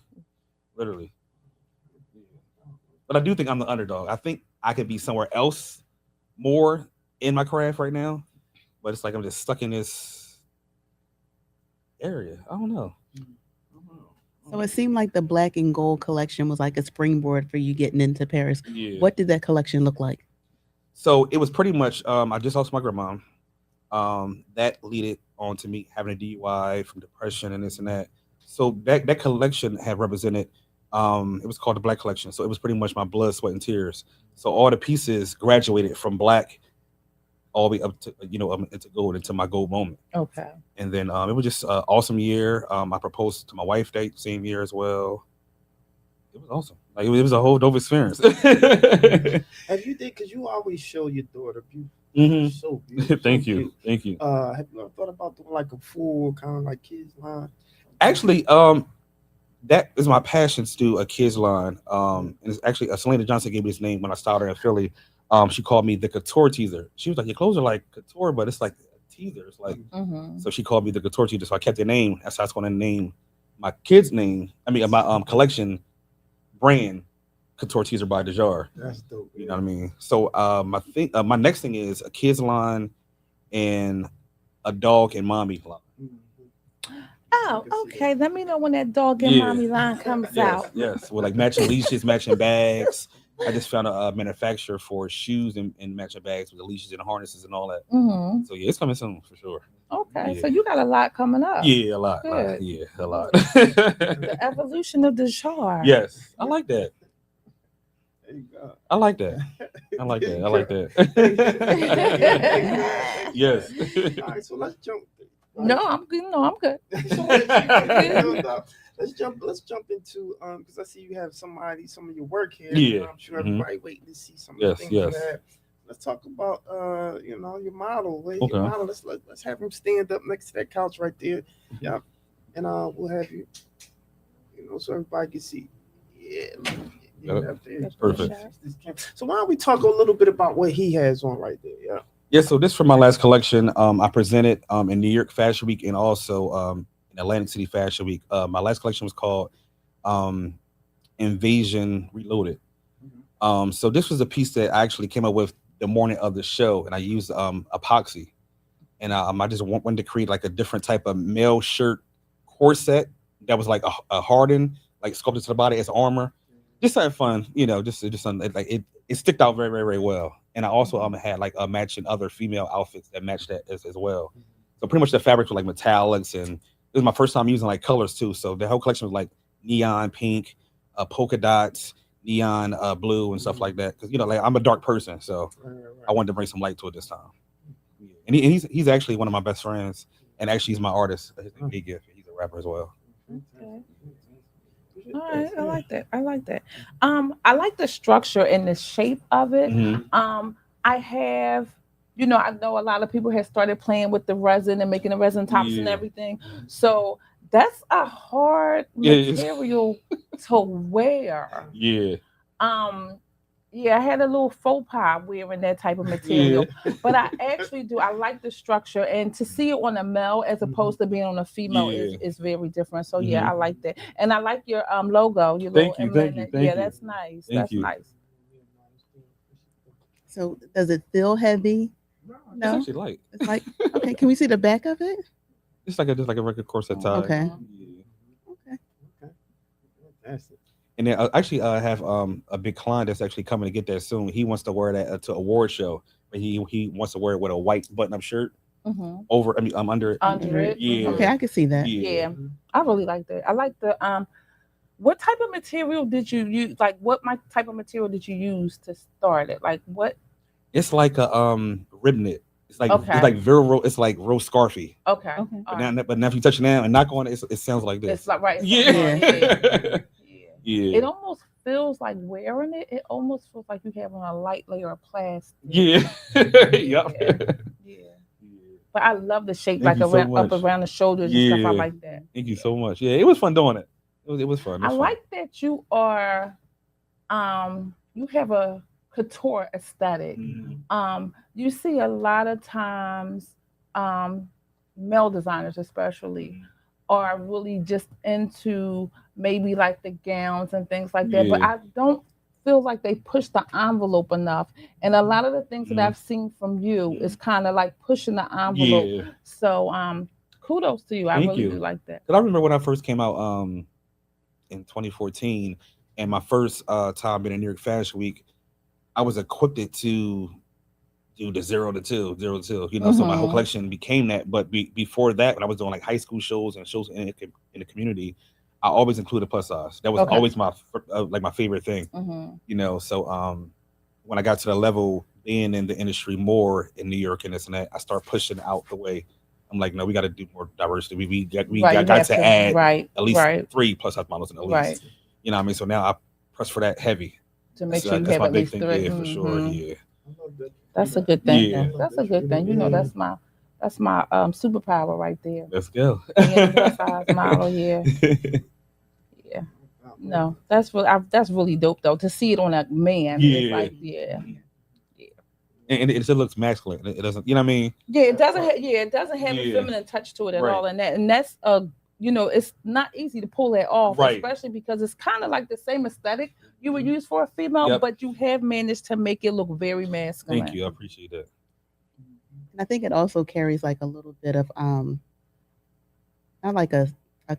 But I do think I'm the underdog. I think I could be somewhere else more in my craft right now. but it's like I'm just stuck in this area. I don't know. So it seemed like the black and gold collection was like a springboard for you getting into Paris. Yeah. What did that collection look like? So it was pretty much. I just lost my grandma. That leaded on to me having a DUI from depression and this and that. So that collection had represented. It was called the Black Collection. So it was pretty much my blood, sweat, and tears. So all the pieces graduated from black all the way up to into gold, into my gold moment. Okay. And then it was just an awesome year. I proposed to my wife that same year as well. It was awesome. Like it was a whole dope experience. Have you because you always show your daughter beautiful. Mhm. So beautiful. Thank so you. cute. Thank you. Have you ever thought about doing like a full kind of like kids line? Actually, that is my passion to do a kids line. And it's actually Selena Johnson gave me this name when I started in Philly. She called me the couture teaser. She was like, "Your clothes are like couture, but it's like a teaser." It's like so she called me the couture teaser. So I kept the name. That's how I was going to name my kids' name. I mean, my collection brand, Couture Teaser by Dejar. That's dope. You know what I mean? So my next thing is a kids line and a dog and mommy line. Oh, okay. Let me know when that dog and Yeah. mommy line comes out. Yes, with like matching leashes, matching bags. I just found a manufacturer for shoes and matching bags with the leashes and harnesses and all that. Mm-hmm. So yeah, it's coming soon for sure. Okay, Yeah. so you got a lot coming up. Yeah, a lot. Good. Yeah, a lot. The evolution of the jar. Yes, I like that. There you go. I like that. I like that. I like that. Yes. All right, so let's jump. No, I'm good. No, I'm good. Let's jump into because I see you have some of your work here. Yeah. I'm sure Mhm. everybody waiting to see some of Yes, the things yes. you have. Let's talk about your model. Where Okay. your model. Let's have him stand up next to that couch right there. Yeah. And we'll have you so everybody can see. Yeah. Yep. There. Perfect. So why don't we talk a little bit about what he has on right there? Yeah. Yeah, so this from my last collection. I presented in New York Fashion Week and also in Atlantic City Fashion Week. My last collection was called Invasion Reloaded. So this was a piece that I actually came up with the morning of the show, and I used epoxy, and I just wanted to create like a different type of male shirt corset that was like a hardened, like sculpted to the body as armor. Just something fun, just something like it sticked out very, very, very well. And I also had like matching other female outfits that matched that as well. So pretty much the fabrics were like metallics, and it was my first time using like colors too. So the whole collection was like neon pink, polka dots, neon blue, and stuff like that. Because like I'm a dark person, so I wanted to bring some light to it this time. And he's actually one of my best friends, and actually he's my artist. His name is Big Gift. He's a rapper as well. Okay. All right, I like that. I like the structure and the shape of it. Mhm. I have, I know a lot of people have started playing with the resin and making the resin tops and Yeah. everything. So that's a hard Yeah, it is. material to wear. Yeah. Yeah, I had a little faux pas wearing that type of material, but I actually do. I like the structure, and to see it on a male as opposed to being on a female is very different. So yeah, I like that, and I like your logo. Your Thank little you, emblem. thank you. That's nice. Thank That's you. nice. So does it feel heavy? It's No, actually light. it's like okay. Can we see the back of it? It's like just like a record corset tie. Okay. Yeah. Okay. That's it. And then actually, I have a big client that's actually coming to get that soon. He wants to wear that to a award show, but he wants to wear it with a white button-up shirt over. I mean, under it. Under it. Yeah. Okay, I can see that. Yeah, I really like that. I like the What type of material did you use? Like, type of material did you use to start it? Like, what? It's like a rib knit. It's like Okay. it's like very it's like real scarfy. Okay. Okay. All But right. now if you touch it now and knock on it, it sounds like this. It's like right. Yeah. Yeah. Yeah. It almost feels like wearing it. It almost feels like you have on a light layer of plastic. Yeah. Yep. Yeah. But I love the shape, Thank like you so around up much. around the shoulders and stuff. I Yeah. like that. Thank you so much. Yeah, it was fun doing it. It was fun. It I was fun. like that you are, you have a couture aesthetic. Mhm. You see a lot of times, male designers especially are really just into maybe like the gowns and things like that. But Yeah. I don't feel like they push the envelope enough. And a lot of the things that I've seen from you is kind of like pushing the envelope. Yeah. So kudos to you. I Thank really you. do like that. 'Cause I remember when I first came out in 2014, and my first time in a New York Fashion Week, I was equipped to do the 0 to 2, you know. So my whole collection became that. But before that, when I was doing like high school shows and shows in the community, I always included plus size. That was always my like my favorite thing, you know. So when I got to the level being in the industry more in New York and this and that, I start pushing out the way. I'm like, no, we got to do more diversity. We got to add at least 3 plus size models in at least. You know what I mean? So now I press for that heavy to make sure you have at least 3. Yeah, for sure. Yeah. That's a good thing. Yeah. That's a good thing. You know, that's my superpower right there. Let's go. Plus size model, yeah. Yeah. No, that's really dope though to see it on a man. Yeah. It's like, yeah. And it still looks masculine. It doesn't, you know what I mean? Yeah, it doesn't. It doesn't have a feminine touch to it at all, and that's you know, it's not easy to pull that off, especially because it's kind of like the same aesthetic you would use for a female, but you have managed to make it look very masculine. Thank you, I appreciate that. And I think it also carries like a little bit of not like a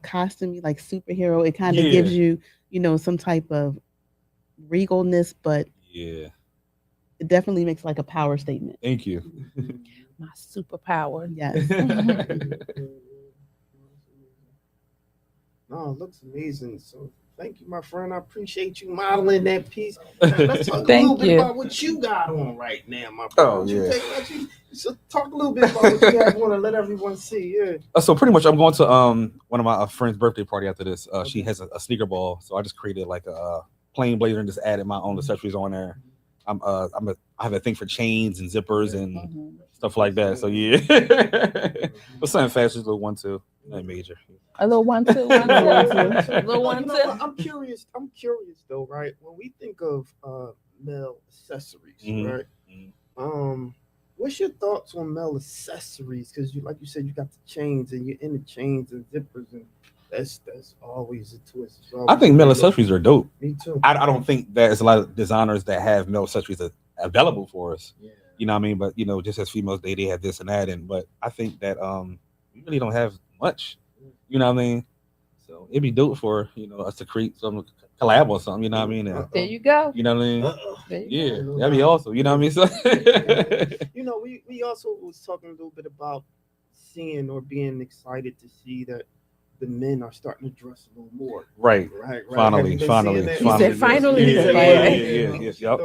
costume like superhero. It kind of gives you, you know, some type of regalness, but it definitely makes like a power statement. Thank you. My superpower. Yes. No, it looks amazing. So thank you, my friend. I appreciate you modeling that piece. Now, let's talk a little bit about what you got on right now, my friend. So talk a little bit about what you have on and let everyone see. Yeah. So pretty much I'm going to one of my friend's birthday party after this. She has a sneaker ball, so I just created like a plain blazer and just added my own accessories on there. I have a thing for chains and zippers and stuff like that. So yeah. But something fast, just a little 1-2. Nothing major. A little 1-2, 1-2. A little 1-2. I'm curious though, right? When we think of male accessories, right? What's your thoughts on male accessories? Because you, like you said, you got the chains and you're in the chains and zippers, and that's always a twist. I think male accessories are dope. Me too. I don't think there's a lot of designers that have male accessories available for us. Yeah. You know what I mean? But you know, just as females, they have this and that, but I think that we really don't have much. You know what I mean? So it'd be dope for, you know, us to create some collab or something. You know what I mean? And, there you go. You know what I mean? Yeah, that'd be awesome. You know what I mean? So, you know, we also was talking a little bit about seeing or being excited to see that the men are starting to dress a little more. Right. Finally. You said finally. Yeah.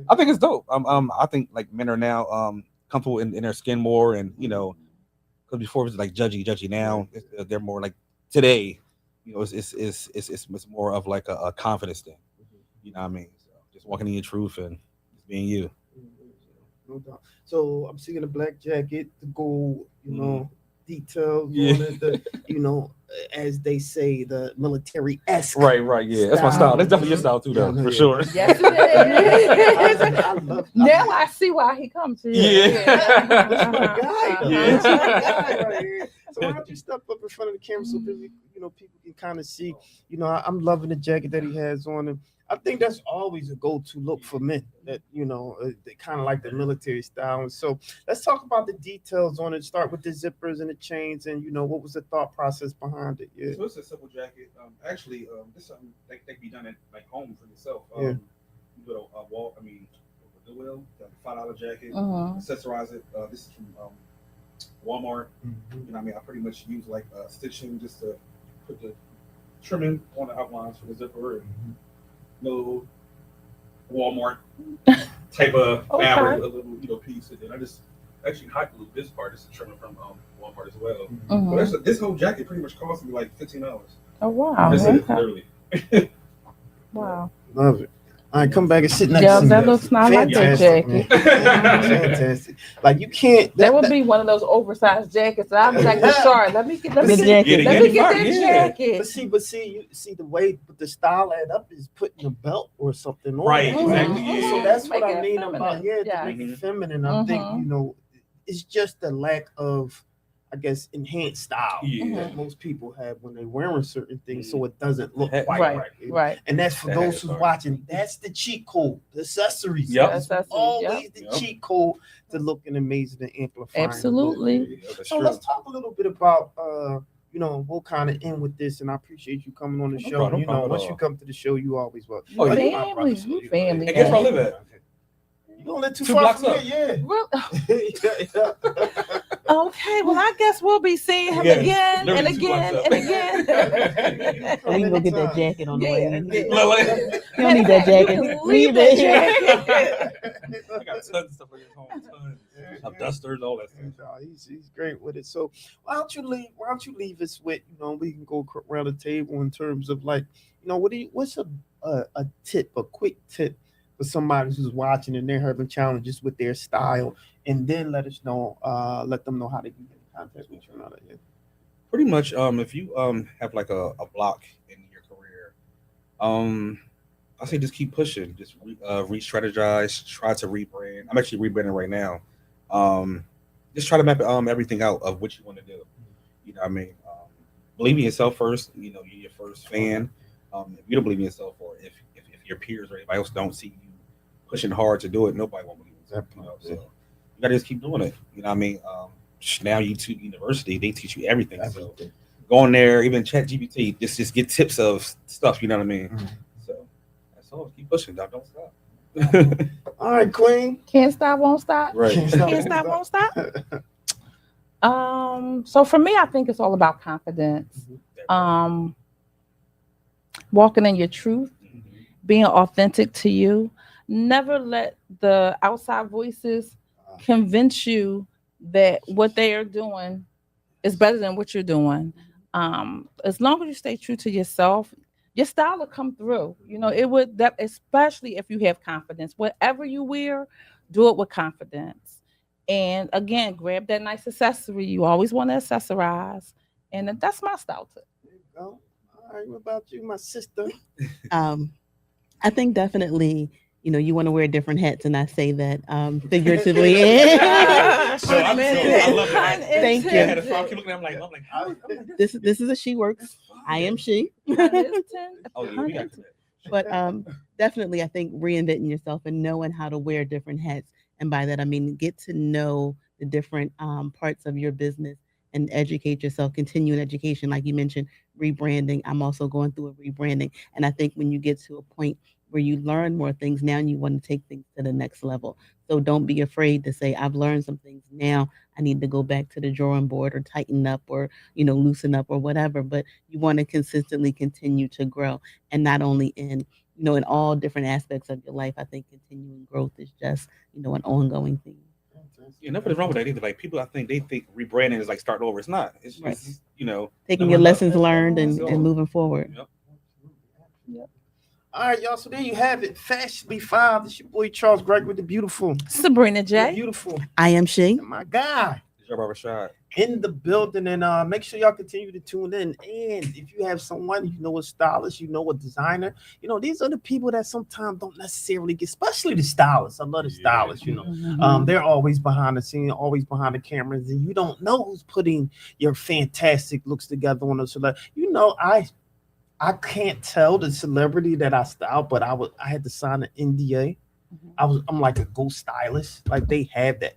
I think it's dope. I think like men are now comfortable in their skin more, and you know, because before it was like judgy. Now they're more like today. You know, it's more of like a confidence thing. You know what I mean? So just walking in your truth and just being you. No doubt. So I'm seeing a black jacket, the gold, you know, details on it, you know, as they say, the military-esque. Right, yeah. That's my style. That's definitely your style too, though, for sure. Yes, it is. I love now I see why he comes to you. That's my guy. That's my guy right here. So why don't you step up in front of the camera so that you know, people can kind of see. You know, I'm loving the jacket that he has on him. I think that's always a go-to look for men. That, you know, they kind of like the military style. And so let's talk about the details on it. Start with the zippers and the chains, and you know, what was the thought process behind it? Yeah. So it's a simple jacket. Actually, this is something that can be done at like home for yourself. You go to a wall. I mean, Goodwill, like a $5 jacket. Accessorize it. This is from Walmart. You know what I mean? I pretty much use like stitching just to put the trimming on the outlines for the zipper and no Walmart type of fabric, a little, you know, piece. And then I just actually hot glued this part. This is trimming from Walmart as well. So this whole jacket pretty much cost me like $15. Oh wow! Literally. Wow. Love it. All right, come back and sit next to me. That looks not like that jacket. Fantastic. Like you can't. That would be one of those oversized jackets. I'm like, sorry, let me get that jacket. But see, you see the way the style add up is putting a belt or something on. Right, exactly. So that's what I mean about to make it feminine. I think, you know, it's just the lack of I guess, enhanced style Yeah. that most people have when they're wearing certain things, so it doesn't look quite Right, right. right. And that's for That those is who's hard. watching. That's the cheat code. The accessories. Yep. That's Accessories, always the Yep. cheat code to looking amazing and amplifying. Absolutely. Yeah, that's So true. let's talk a little bit about we'll kind of end with this, and I appreciate you coming on the No show. problem, no You know, problem at once you all. come to the show, you always welcome. You you're my family, brother, so you know, family. And guess where I live at? You don't live too 2 far blocks from up. here, Well, yeah. Yeah. okay, well, I guess we'll be seeing him Yes, again and literally 2 blocks again up. and again. So we can go get that jacket on the way. Yeah, You yeah. don't need that You jacket. can leave that jacket. I got tons of stuff at home. Tons of dusters, all that stuff. No, he's great with it. So why don't you leave us with, we can go around the table in terms of like, what's a tip, a quick tip for somebody who's watching and they're having challenges with their style, and then let them know how to get in contact with you and all that. Yeah. Pretty much, if you have like a block in your career, I say just keep pushing, just re-strategize, try to rebrand. I'm actually rebranding right now. Just try to map everything out of what you want to do. You know what I mean? Believe in yourself first. You know, you're your first fan. If you don't believe in yourself, or if your peers or anybody else don't see you pushing hard to do it, nobody won't believe in yourself. You know, so you gotta just keep doing it. You know what I mean? Now YouTube University, they teach you everything. So go on there, even Chat GPT, just get tips of stuff. You know what I mean? So that's all. Keep pushing, dog. Don't stop. All right, Queen. Can't stop, won't stop. Right. Can't stop, won't stop. So for me, I think it's all about confidence. Walking in your truth, being authentic to you. Never let the outside voices convince you that what they are doing is better than what you're doing. As long as you stay true to yourself, your style will come through. You know, it would, that especially if you have confidence. Whatever you wear, do it with confidence. And again, grab that nice accessory. You always want to accessorize. And that's my style tip. There you go. All right, what about you, my sister? I think definitely, you want to wear different hats, and I say that figuratively. I love it. Thank you. I had a phone, keep looking at him like, how? This is a she works. I am she. Oh yeah, we got that. But definitely, I think reinventing yourself and knowing how to wear different hats. And by that, I mean, get to know the different parts of your business and educate yourself, continuing education. Like you mentioned, rebranding. I'm also going through a rebranding. And I think when you get to a point where you learn more things, now you want to take things to the next level. So don't be afraid to say, I've learned some things. Now I need to go back to the drawing board or tighten up or, loosen up or whatever. But you want to consistently continue to grow, and not only in all different aspects of your life. I think continuing growth is just, an ongoing thing. Yeah, nothing's wrong with that either. Like people, I think they think rebranding is like starting over. It's not. It's Right. just, Taking your lessons learned and moving forward. Yep. Yep. All right, y'all. So there you have it. Fashionably 5. This your boy Charles Greg with the beautiful. Sabrina The J. beautiful. I am she. And my guy It's your barber shot. in the building. And make sure y'all continue to tune in. And if you have someone, a stylist, a designer, these are the people that sometimes don't necessarily get, especially the stylists. I love the stylists, they're always behind the scene, always behind the cameras, and you don't know who's putting your fantastic looks together on a select. I can't tell the celebrity that I style, but I had to sign an NDA. I'm like a ghost stylist. Like they have that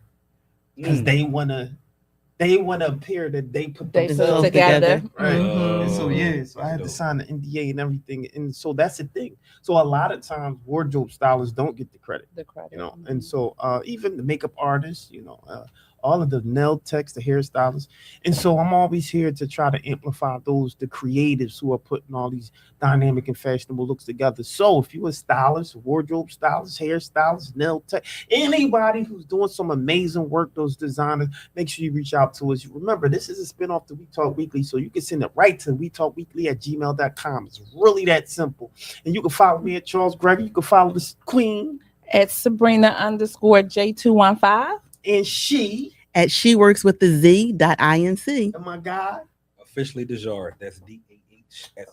because they wanna appear that they put They themselves put together. right? Mhm. And so that's I had to dope. sign the NDA and everything, and so that's the thing. So a lot of times wardrobe stylists don't get the credit, The credit. and so even the makeup artists, all of the nail techs, the hairstylists, and so I'm always here to try to amplify the creatives who are putting all these dynamic and fashionable looks together. So if you're a stylist, wardrobe stylist, hairstylist, nail tech, anybody who's doing some amazing work, those designers, make sure you reach out to us. Remember, this is a spinoff to We Talk Weekly, so you can send it right to wetalkweekly@gmail.com. It's really that simple. And you can follow me at Charles Gregory. You can follow this queen At Sabrina_J215. and she At she works with the Z.inc. and my guy. Officially Dejar. That's DAHSAR.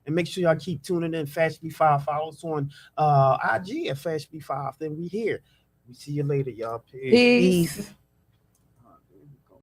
And make sure y'all keep tuning in. FashionB5. Follow us on IG at FashionB5. Then we here. We see you later, y'all. Peace. Peace. Peace.